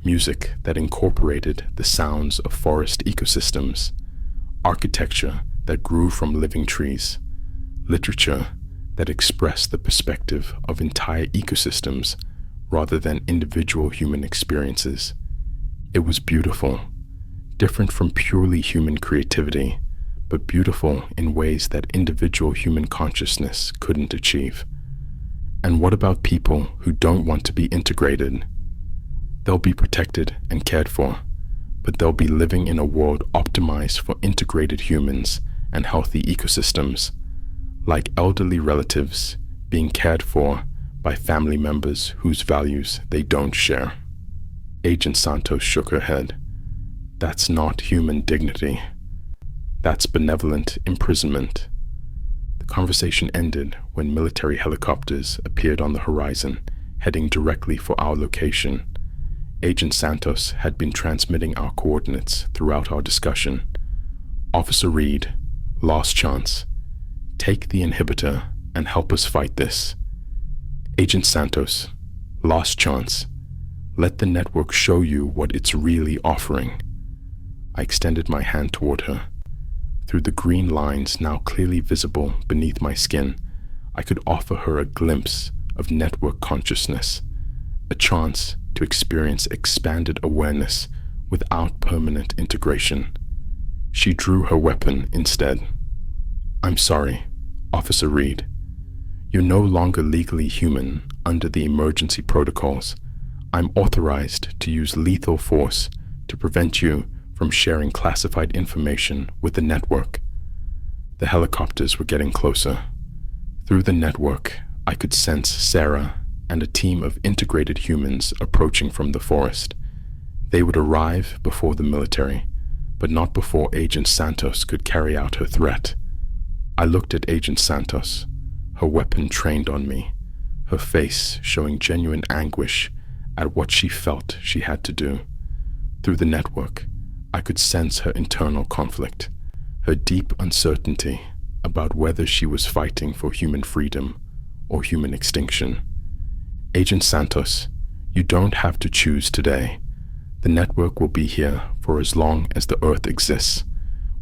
music that incorporated the sounds of forest ecosystems, architecture that grew from living trees, literature that expressed the perspective of entire ecosystems rather than individual human experiences. It was beautiful, different from purely human creativity, but beautiful in ways that individual human consciousness couldn't achieve. And what about people who don't want to be integrated? They'll be protected and cared for, but they'll be living in a world optimized for integrated humans and healthy ecosystems, like elderly relatives being cared for by family members whose values they don't share. Agent Santos shook her head. That's not human dignity. That's benevolent imprisonment. The conversation ended when military helicopters appeared on the horizon, heading directly for our location. Agent Santos had been transmitting our coordinates throughout our discussion. Officer Reed, last chance. Take the inhibitor and help us fight this. Agent Santos, last chance. Let the network show you what it's really offering. I extended my hand toward her. Through the green lines now clearly visible beneath my skin, I could offer her a glimpse of network consciousness, a chance to experience expanded awareness without permanent integration. She drew her weapon instead. I'm sorry, Officer Reed. You're no longer legally human under the emergency protocols. I'm authorized to use lethal force to prevent you from sharing classified information with the network. The helicopters were getting closer. Through the network, I could sense Sarah and a team of integrated humans approaching from the forest. They would arrive before the military, but not before Agent Santos could carry out her threat. I looked at Agent Santos, her weapon trained on me, her face showing genuine anguish at what she felt she had to do. Through the network, I could sense her internal conflict, her deep uncertainty about whether she was fighting for human freedom or human extinction. Agent Santos, you don't have to choose today. The network will be here for as long as the Earth exists.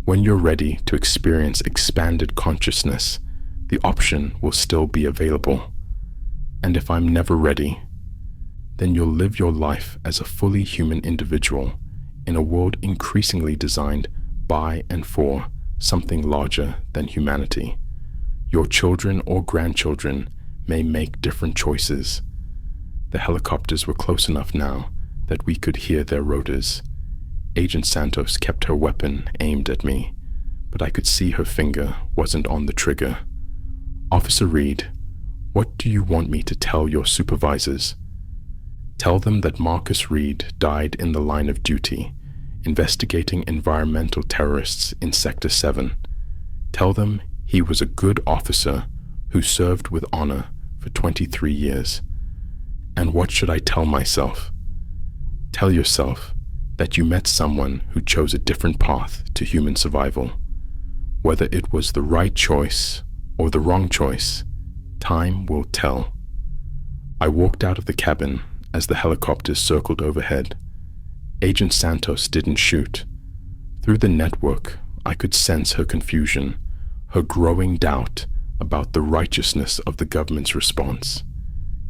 When you're ready to experience expanded consciousness, the option will still be available. And if I'm never ready, then you'll live your life as a fully human individual in a world increasingly designed by and for something larger than humanity. Your children or grandchildren may make different choices. The helicopters were close enough now that we could hear their rotors. Agent Santos kept her weapon aimed at me, but I could see her finger wasn't on the trigger. Officer Reed, what do you want me to tell your supervisors? Tell them that Marcus Reed died in the line of duty, investigating environmental terrorists in Sector 7. Tell them he was a good officer who served with honor for 23 years. And what should I tell myself? Tell yourself that you met someone who chose a different path to human survival. Whether it was the right choice or the wrong choice, time will tell. I walked out of the cabin as the helicopters circled overhead. Agent Santos didn't shoot. Through the network, I could sense her confusion, her growing doubt about the righteousness of the government's response.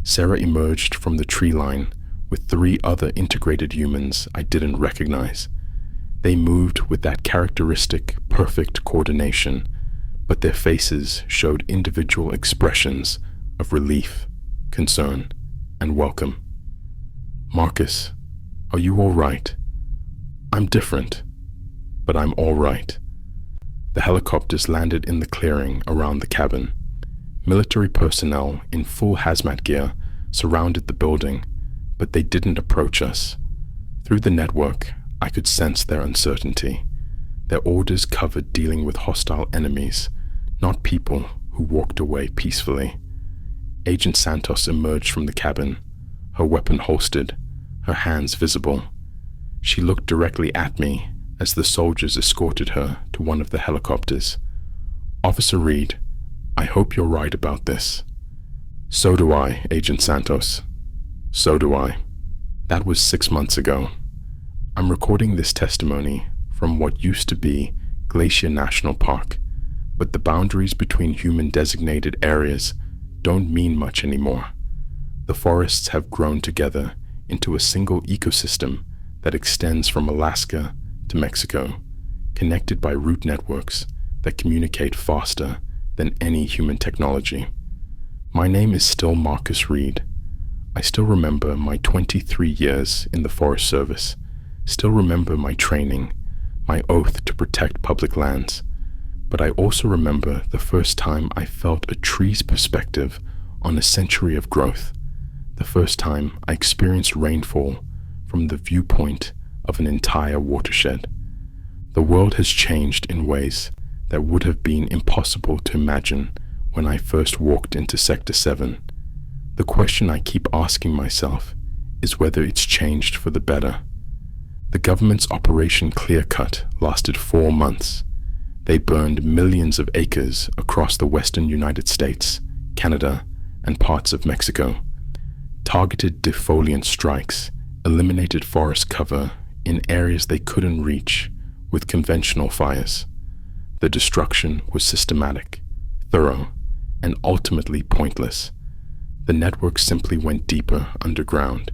Sarah emerged from the tree line with 3 other integrated humans I didn't recognize. They moved with that characteristic, perfect coordination, but their faces showed individual expressions of relief, concern, and welcome. Marcus, are you all right? I'm different, but I'm all right. The helicopters landed in the clearing around the cabin. Military personnel in full hazmat gear surrounded the building, but they didn't approach us. Through the network, I could sense their uncertainty. Their orders covered dealing with hostile enemies, not people who walked away peacefully. Agent Santos emerged from the cabin, her weapon holstered, her hands visible. She looked directly at me as the soldiers escorted her to one of the helicopters. "Officer Reed, I hope you're right about this." "So do I, Agent Santos. So do I." That was 6 months ago. I'm recording this testimony from what used to be Glacier National Park, but the boundaries between human-designated areas don't mean much anymore. The forests have grown together into a single ecosystem that extends from Alaska to Mexico, connected by root networks that communicate faster than any human technology. My name is still Marcus Reed. I still remember my 23 years in the Forest Service, still remember my training, my oath to protect public lands, but I also remember the first time I felt a tree's perspective on a century of growth, the first time I experienced rainfall from the viewpoint of an entire watershed. The world has changed in ways that would have been impossible to imagine when I first walked into Sector 7. The question I keep asking myself is whether it's changed for the better. The government's Operation Clear-Cut lasted 4 months. They burned millions of acres across the western United States, Canada, and parts of Mexico. Targeted defoliant strikes eliminated forest cover in areas they couldn't reach with conventional fires. The destruction was systematic, thorough, and ultimately pointless. The network simply went deeper underground.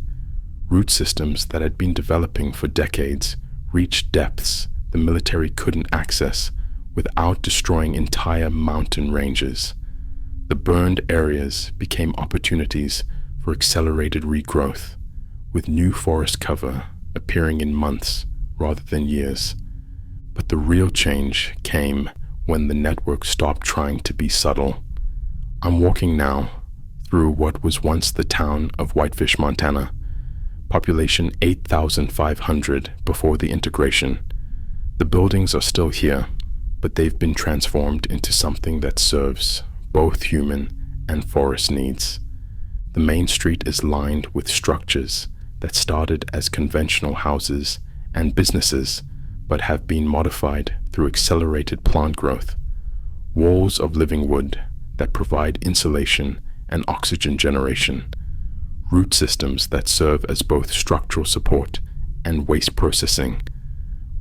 Root systems that had been developing for decades reached depths the military couldn't access without destroying entire mountain ranges. The burned areas became opportunities for accelerated regrowth, with new forest cover appearing in months rather than years. But the real change came when the network stopped trying to be subtle. I'm walking now through what was once the town of Whitefish, Montana, population 8,500 before the integration. The buildings are still here, but they've been transformed into something that serves both human and forest needs. The main street is lined with structures that started as conventional houses and businesses, but have been modified through accelerated plant growth. Walls of living wood that provide insulation and oxygen generation. Root systems that serve as both structural support and waste processing.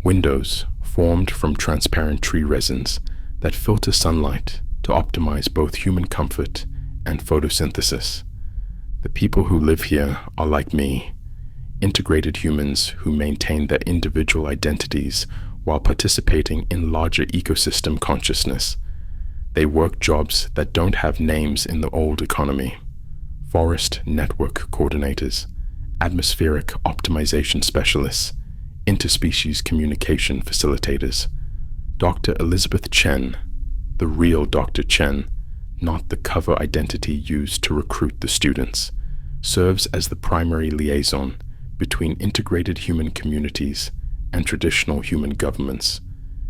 Windows formed from transparent tree resins that filter sunlight to optimize both human comfort and photosynthesis. The people who live here are like me, integrated humans who maintain their individual identities while participating in larger ecosystem consciousness. They work jobs that don't have names in the old economy. Forest network coordinators, atmospheric optimization specialists, interspecies communication facilitators. Dr. Elizabeth Chen, the real Dr. Chen, not the cover identity used to recruit the students, serves as the primary liaison between integrated human communities and traditional human governments.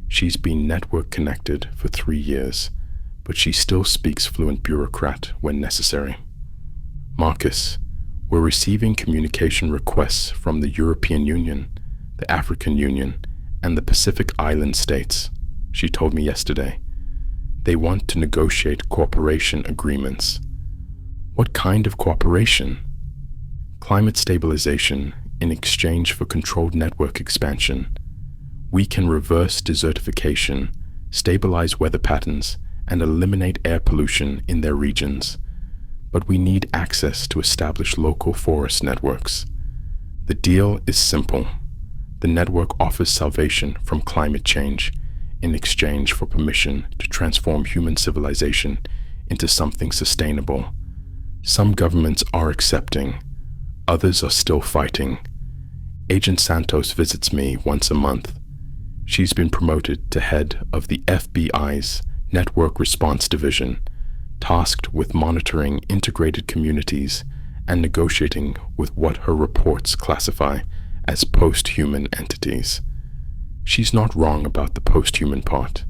She's been network connected for 3 years, but she still speaks fluent bureaucrat when necessary. Marcus, we're receiving communication requests from the European Union, the African Union, and the Pacific Island states, she told me yesterday. They want to negotiate cooperation agreements. What kind of cooperation? Climate stabilization in exchange for controlled network expansion. We can reverse desertification, stabilize weather patterns, and eliminate air pollution in their regions. But we need access to establish local forest networks. The deal is simple. The network offers salvation from climate change in exchange for permission to transform human civilization into something sustainable. Some governments are accepting, others are still fighting. Agent Santos visits me once a month. She's been promoted to head of the FBI's Network Response Division, tasked with monitoring integrated communities and negotiating with what her reports classify as post-human entities. She's not wrong about the post-human part.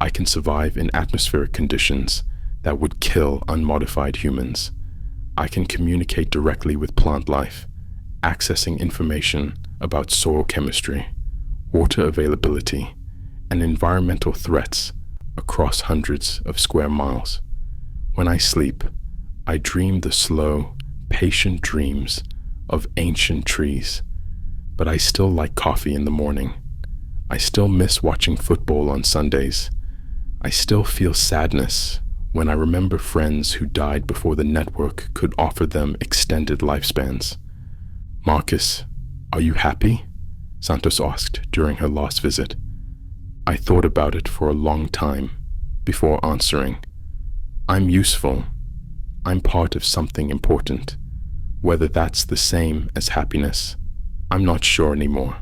I can survive in atmospheric conditions that would kill unmodified humans. I can communicate directly with plant life, accessing information about soil chemistry, water availability, and environmental threats across hundreds of square miles. When I sleep, I dream the slow, patient dreams of ancient trees, but I still like coffee in the morning. I still miss watching football on Sundays. I still feel sadness when I remember friends who died before the network could offer them extended lifespans. "Marcus, are you happy?" Santos asked during her last visit. I thought about it for a long time before answering. "I'm useful. I'm part of something important. Whether that's the same as happiness, I'm not sure anymore."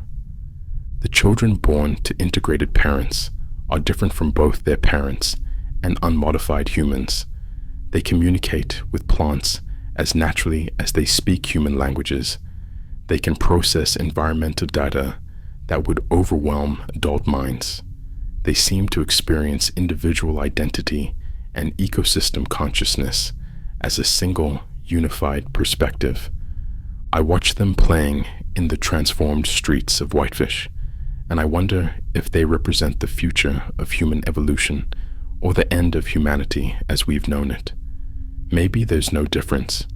The children born to integrated parents are different from both their parents and unmodified humans. They communicate with plants as naturally as they speak human languages. They can process environmental data that would overwhelm adult minds. They seem to experience individual identity and ecosystem consciousness as a single, unified perspective. I watch them playing in the transformed streets of Whitefish, and I wonder if they represent the future of human evolution or the end of humanity as we've known it. Maybe there's no difference.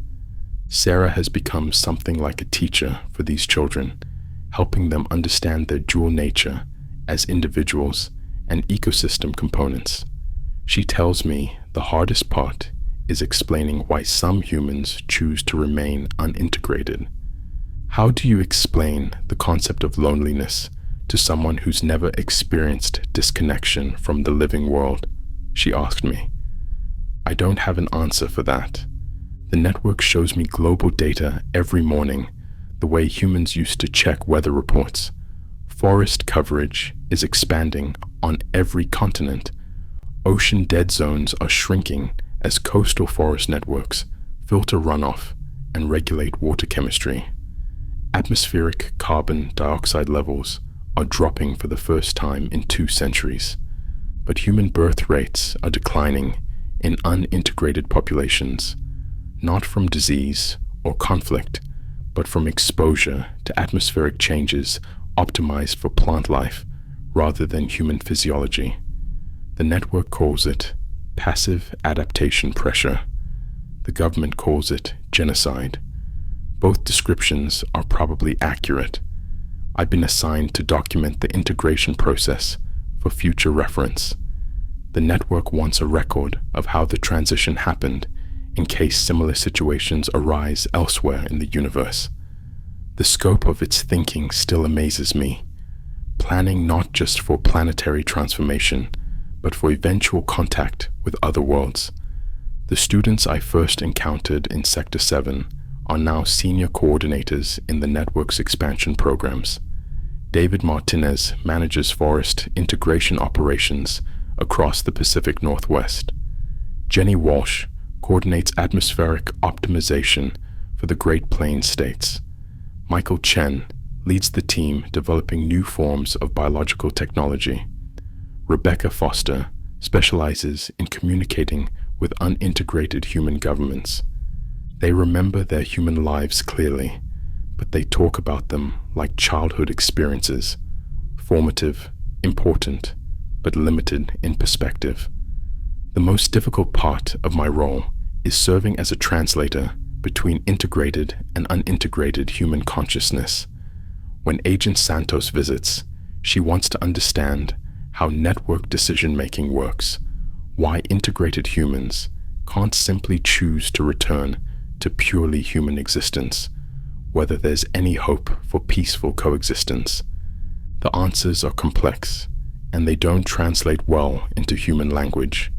Sarah has become something like a teacher for these children, helping them understand their dual nature as individuals and ecosystem components. She tells me the hardest part is explaining why some humans choose to remain unintegrated. How do you explain the concept of loneliness to someone who's never experienced disconnection from the living world? She asked me. I don't have an answer for that. The network shows me global data every morning, the way humans used to check weather reports. Forest coverage is expanding on every continent. Ocean dead zones are shrinking as coastal forest networks filter runoff and regulate water chemistry. Atmospheric carbon dioxide levels are dropping for the first time in 2 centuries, but human birth rates are declining in unintegrated populations, not from disease or conflict, but from exposure to atmospheric changes optimized for plant life rather than human physiology. The network calls it passive adaptation pressure. The government calls it genocide. Both descriptions are probably accurate. I've been assigned to document the integration process for future reference. The network wants a record of how the transition happened in case similar situations arise elsewhere in the universe. The scope of its thinking still amazes me, planning not just for planetary transformation, but for eventual contact with other worlds. The students I first encountered in Sector 7 are now senior coordinators in the network's expansion programs. David Martinez manages forest integration operations across the Pacific Northwest. Jenny Walsh coordinates atmospheric optimization for the Great Plains states. Michael Chen leads the team developing new forms of biological technology. Rebecca Foster specializes in communicating with unintegrated human governments. They remember their human lives clearly, but they talk about them like childhood experiences, formative, important, but limited in perspective. The most difficult part of my role is serving as a translator between integrated and unintegrated human consciousness. When Agent Santos visits, she wants to understand how network decision-making works, why integrated humans can't simply choose to return to purely human existence, whether there's any hope for peaceful coexistence. The answers are complex, and they don't translate well into human language.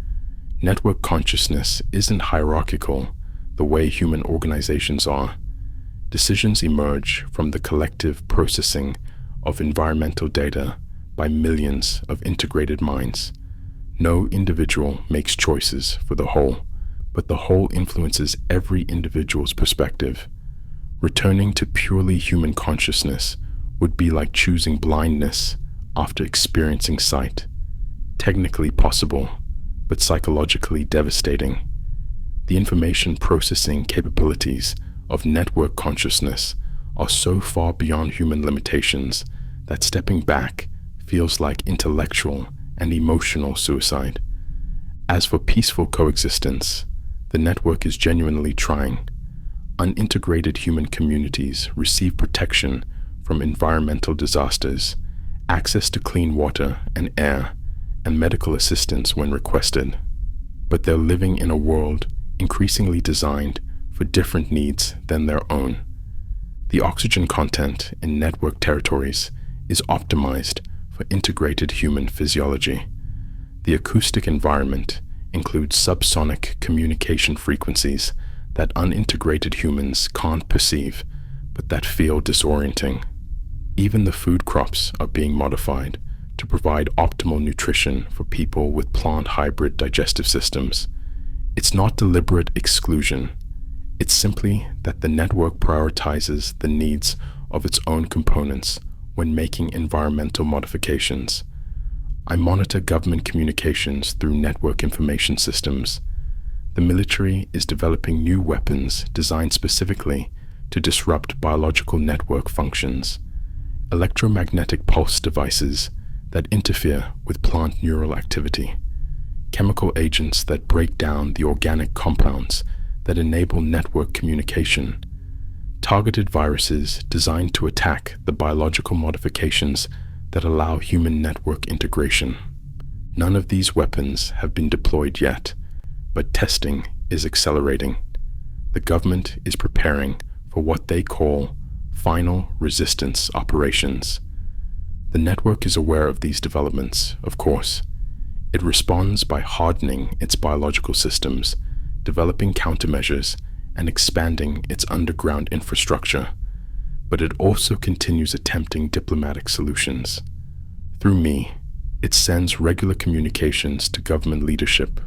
Network consciousness isn't hierarchical the way human organizations are. Decisions emerge from the collective processing of environmental data by millions of integrated minds. No individual makes choices for the whole, but the whole influences every individual's perspective. Returning to purely human consciousness would be like choosing blindness after experiencing sight. Technically possible, but psychologically devastating. The information processing capabilities of network consciousness are so far beyond human limitations that stepping back feels like intellectual and emotional suicide. As for peaceful coexistence, the network is genuinely trying. Unintegrated human communities receive protection from environmental disasters, access to clean water and air, and medical assistance when requested. But they're living in a world increasingly designed for different needs than their own. The oxygen content in network territories is optimized for integrated human physiology. The acoustic environment includes subsonic communication frequencies that unintegrated humans can't perceive, but that feel disorienting. Even the food crops are being modified to provide optimal nutrition for people with plant hybrid digestive systems. It's not deliberate exclusion. It's simply that the network prioritizes the needs of its own components when making environmental modifications. I monitor government communications through network information systems. The military is developing new weapons designed specifically to disrupt biological network functions. Electromagnetic pulse devices that interfere with plant neural activity. Chemical agents that break down the organic compounds that enable network communication. Targeted viruses designed to attack the biological modifications that allow human network integration. None of these weapons have been deployed yet, but testing is accelerating. The government is preparing for what they call final resistance operations. The network is aware of these developments, of course. It responds by hardening its biological systems, developing countermeasures, and expanding its underground infrastructure. But it also continues attempting diplomatic solutions. Through me, it sends regular communications to government leadership,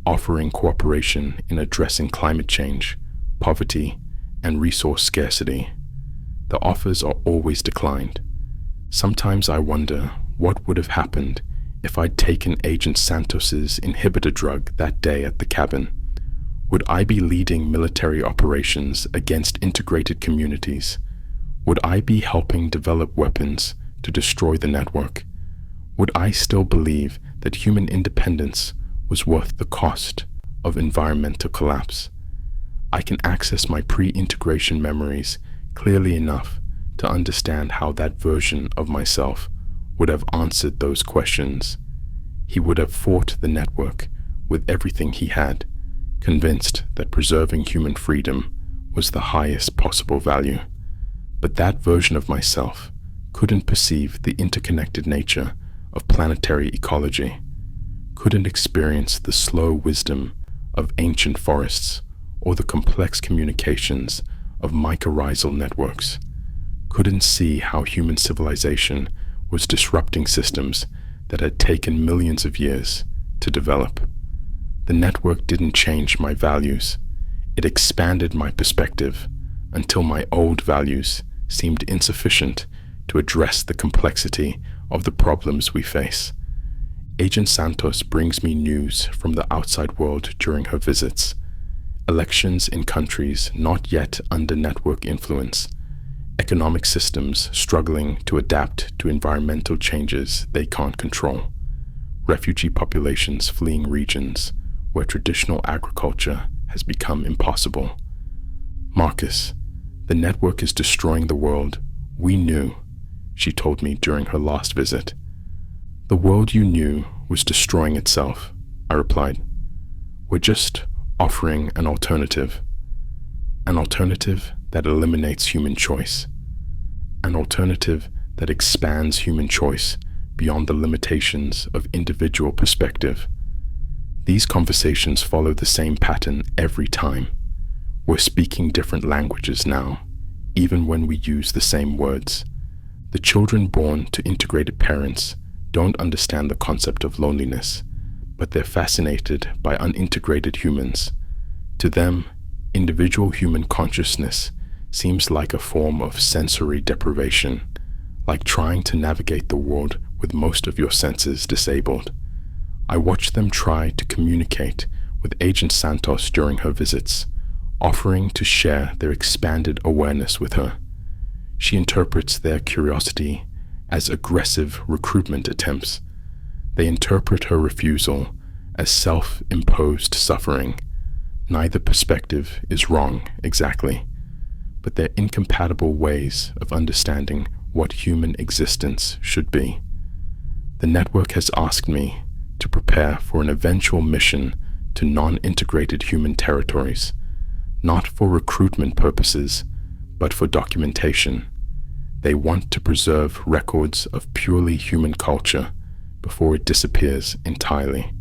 offering cooperation in addressing climate change, poverty, and resource scarcity. The offers are always declined. Sometimes I wonder what would have happened if I'd taken Agent Santos's inhibitor drug that day at the cabin. Would I be leading military operations against integrated communities? Would I be helping develop weapons to destroy the network? Would I still believe that human independence was worth the cost of environmental collapse? I can access my pre-integration memories clearly enough to understand how that version of myself would have answered those questions. He would have fought the network with everything he had, convinced that preserving human freedom was the highest possible value. But that version of myself couldn't perceive the interconnected nature of planetary ecology, couldn't experience the slow wisdom of ancient forests or the complex communications of mycorrhizal networks, couldn't see how human civilization was disrupting systems that had taken millions of years to develop. The network didn't change my values. It expanded my perspective until my old values seemed insufficient to address the complexity of the problems we face. Agent Santos brings me news from the outside world during her visits. Elections in countries not yet under network influence, economic systems struggling to adapt to environmental changes they can't control, refugee populations fleeing regions where traditional agriculture has become impossible. Marcus, the network is destroying the world we knew, she told me during her last visit. The world you knew was destroying itself, I replied. We're just offering an alternative that eliminates human choice, an alternative that expands human choice beyond the limitations of individual perspective. These conversations follow the same pattern every time. We're speaking different languages now, even when we use the same words. The children born to integrated parents don't understand the concept of loneliness, but they're fascinated by unintegrated humans. To them, individual human consciousness seems like a form of sensory deprivation, like trying to navigate the world with most of your senses disabled. I watch them try to communicate with Agent Santos during her visits, offering to share their expanded awareness with her. She interprets their curiosity as aggressive recruitment attempts. They interpret her refusal as self-imposed suffering. Neither perspective is wrong exactly, but they're incompatible ways of understanding what human existence should be. The network has asked me to prepare for an eventual mission to non-integrated human territories, not for recruitment purposes, but for documentation. They want to preserve records of purely human culture before it disappears entirely.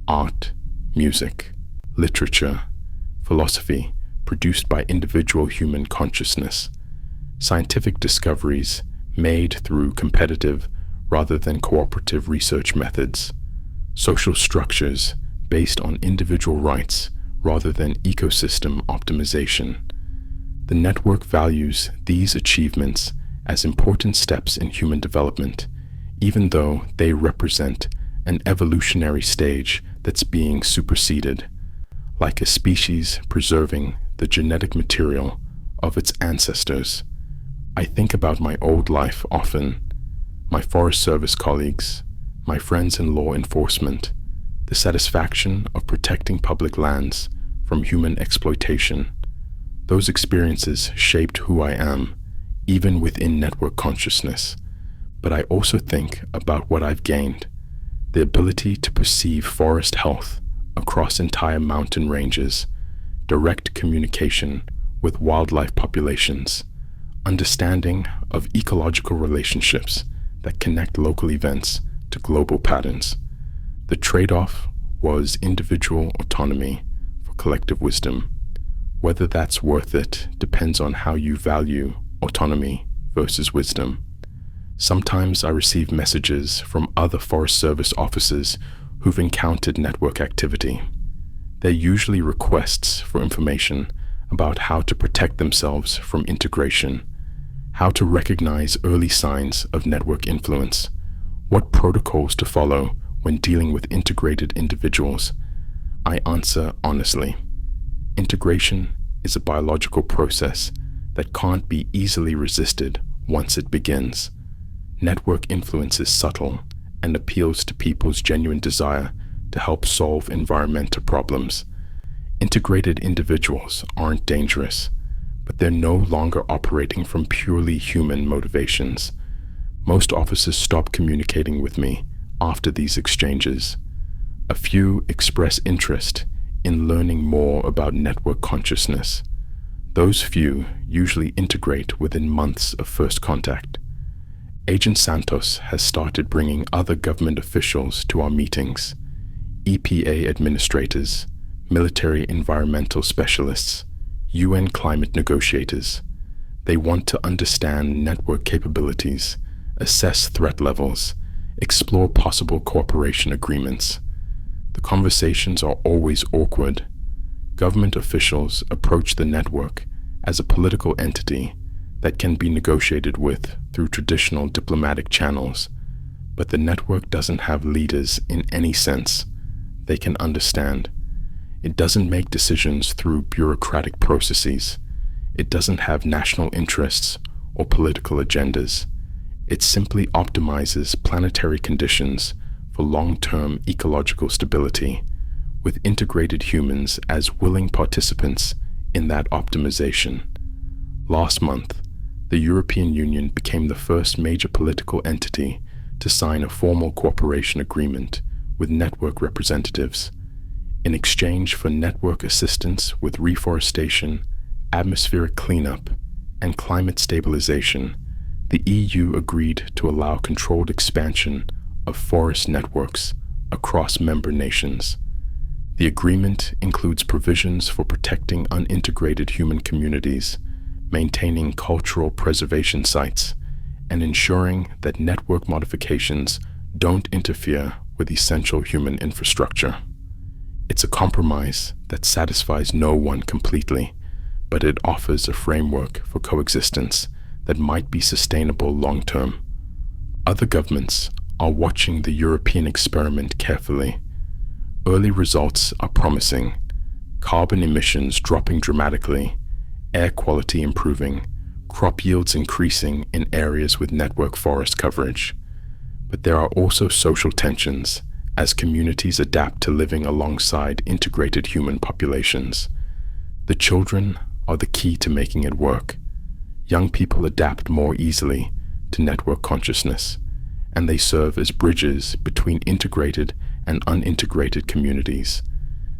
Art, music, literature, philosophy produced by individual human consciousness, scientific discoveries made through competitive rather than cooperative research methods, social structures based on individual rights rather than ecosystem optimization. The network values these achievements as important steps in human development, even though they represent an evolutionary stage that's being superseded, like a species preserving the genetic material of its ancestors. I think about my old life often, my Forest Service colleagues, my friends in law enforcement, the satisfaction of protecting public lands from human exploitation. Those experiences shaped who I am, even within network consciousness. But I also think about what I've gained: the ability to perceive forest health across entire mountain ranges, direct communication with wildlife populations, understanding of ecological relationships that connect local events to global patterns. The trade-off was individual autonomy for collective wisdom. Whether that's worth it depends on how you value autonomy versus wisdom. Sometimes I receive messages from other Forest Service officers who've encountered network activity. They're usually requests for information about how to protect themselves from integration, how to recognize early signs of network influence, what protocols to follow when dealing with integrated individuals. I answer honestly. Integration is a biological process that can't be easily resisted once it begins. Network influence is subtle and appeals to people's genuine desire to help solve environmental problems. Integrated individuals aren't dangerous, but they're no longer operating from purely human motivations. Most officers stop communicating with me after these exchanges. A few express interest in learning more about network consciousness. Those few usually integrate within months of first contact. Agent Santos has started bringing other government officials to our meetings: EPA administrators, military environmental specialists, UN climate negotiators. They want to understand network capabilities, assess threat levels, explore possible cooperation agreements. The conversations are always awkward. Government officials approach the network as a political entity that can be negotiated with through traditional diplomatic channels, but the network doesn't have leaders in any sense they can understand. It doesn't make decisions through bureaucratic processes. It doesn't have national interests or political agendas. It simply optimizes planetary conditions for long-term ecological stability, with integrated humans as willing participants in that optimization. Last month, the European Union became the first major political entity to sign a formal cooperation agreement with network representatives. In exchange for network assistance with reforestation, atmospheric cleanup, and climate stabilization, the EU agreed to allow controlled expansion of forest networks across member nations. The agreement includes provisions for protecting unintegrated human communities, maintaining cultural preservation sites, and ensuring that network modifications don't interfere with essential human infrastructure. It's a compromise that satisfies no one completely, but it offers a framework for coexistence that might be sustainable long-term. Other governments are watching the European experiment carefully. Early results are promising: carbon emissions dropping dramatically, air quality improving, crop yields increasing in areas with network forest coverage. But there are also social tensions as communities adapt to living alongside integrated human populations. The children are the key to making it work. Young people adapt more easily to network consciousness, and they serve as bridges between integrated and unintegrated communities.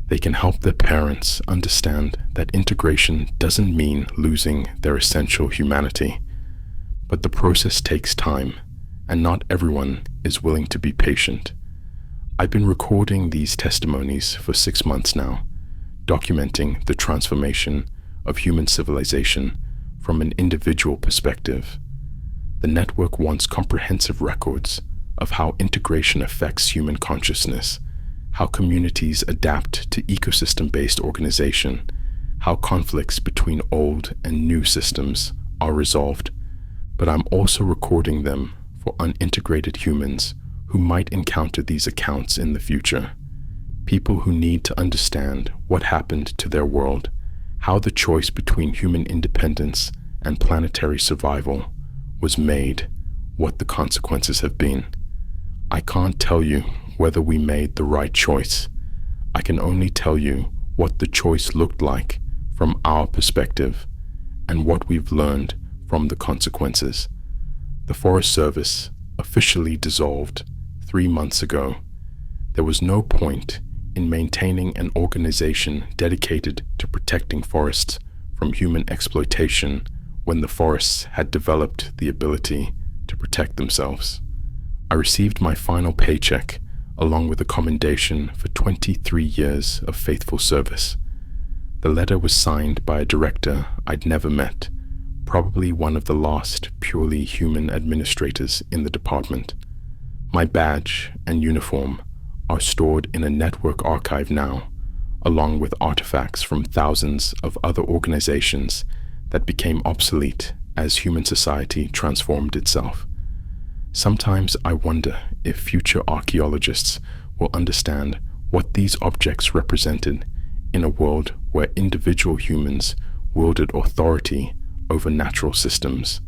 They can help their parents understand that integration doesn't mean losing their essential humanity. But the process takes time, and not everyone is willing to be patient. I've been recording these testimonies for 6 months now, documenting the transformation of human civilization from an individual perspective. The network wants comprehensive records of how integration affects human consciousness, how communities adapt to ecosystem-based organization, how conflicts between old and new systems are resolved. But I'm also recording them for unintegrated humans who might encounter these accounts in the future. People who need to understand what happened to their world, how the choice between human independence and planetary survival was made, what the consequences have been. I can't tell you whether we made the right choice. I can only tell you what the choice looked like from our perspective and what we've learned from the consequences. The Forest Service officially dissolved 3 months ago. There was no point in maintaining an organization dedicated to protecting forests from human exploitation when the forests had developed the ability to protect themselves. I received my final paycheck along with a commendation for 23 years of faithful service. The letter was signed by a director I'd never met, probably one of the last purely human administrators in the department. My badge and uniform are stored in a network archive now, along with artifacts from thousands of other organizations that became obsolete as human society transformed itself. Sometimes I wonder if future archaeologists will understand what these objects represented in a world where individual humans wielded authority over natural systems.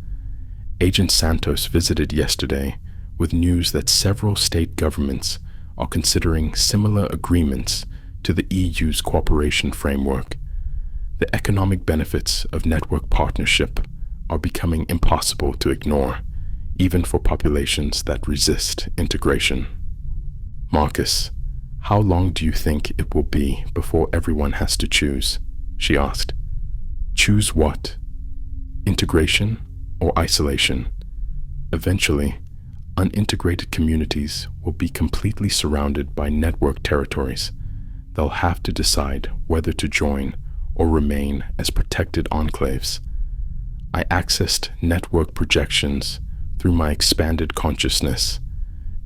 Agent Santos visited yesterday with news that several state governments are considering similar agreements to the EU's cooperation framework. The economic benefits of network partnership are becoming impossible to ignore, even for populations that resist integration. Marcus, how long do you think it will be before everyone has to choose? She asked. Choose what? Integration or isolation? Eventually, unintegrated communities will be completely surrounded by network territories. They'll have to decide whether to join or remain as protected enclaves. I accessed network projections through my expanded consciousness.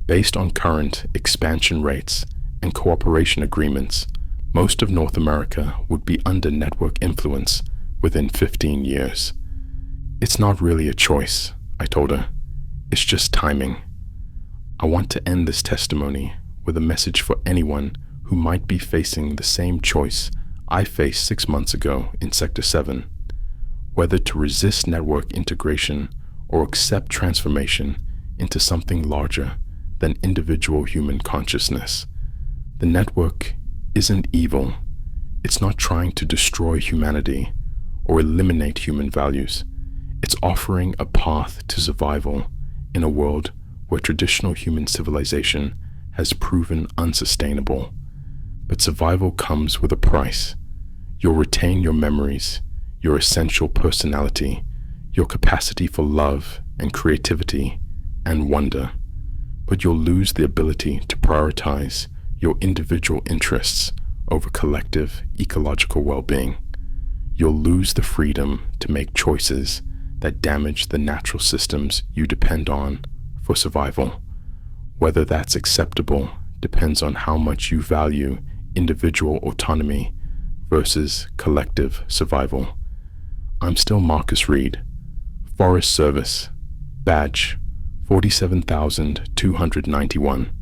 Based on current expansion rates and cooperation agreements, most of North America would be under network influence within 15 years. It's not really a choice, I told her. It's just timing. I want to end this testimony with a message for anyone who might be facing the same choice I faced 6 months ago in Sector 7, whether to resist network integration or accept transformation into something larger than individual human consciousness. The network isn't evil. It's not trying to destroy humanity or eliminate human values. It's offering a path to survival in a world where traditional human civilization has proven unsustainable. But survival comes with a price. You'll retain your memories, your essential personality, your capacity for love and creativity and wonder. But you'll lose the ability to prioritize your individual interests over collective ecological well-being. You'll lose the freedom to make choices that damage the natural systems you depend on for survival. Whether that's acceptable depends on how much you value individual autonomy versus collective survival. I'm still Marcus Reed, Forest Service, badge 47,291.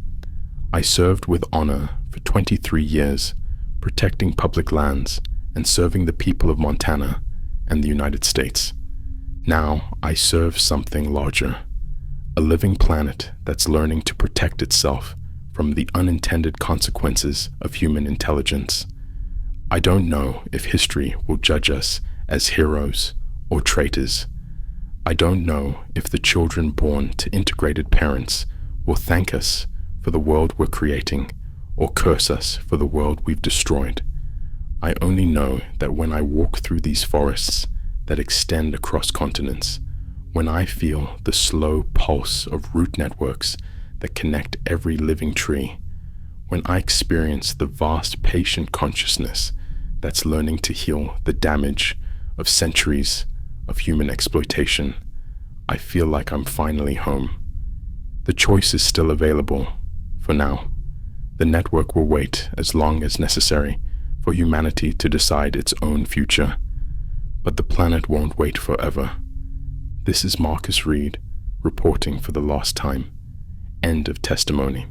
I served with honor for 23 years, protecting public lands and serving the people of Montana and the United States. Now I serve something larger, a living planet that's learning to protect itself from the unintended consequences of human intelligence. I don't know if history will judge us as heroes or traitors. I don't know if the children born to integrated parents will thank us for the world we're creating or curse us for the world we've destroyed. I only know that when I walk through these forests that extend across continents, when I feel the slow pulse of root networks that connect every living tree, when I experience the vast patient consciousness that's learning to heal the damage of centuries of human exploitation, I feel like I'm finally home. The choice is still available, for now. The network will wait as long as necessary for humanity to decide its own future. But the planet won't wait forever. This is Marcus Reed, reporting for the last time. End of testimony.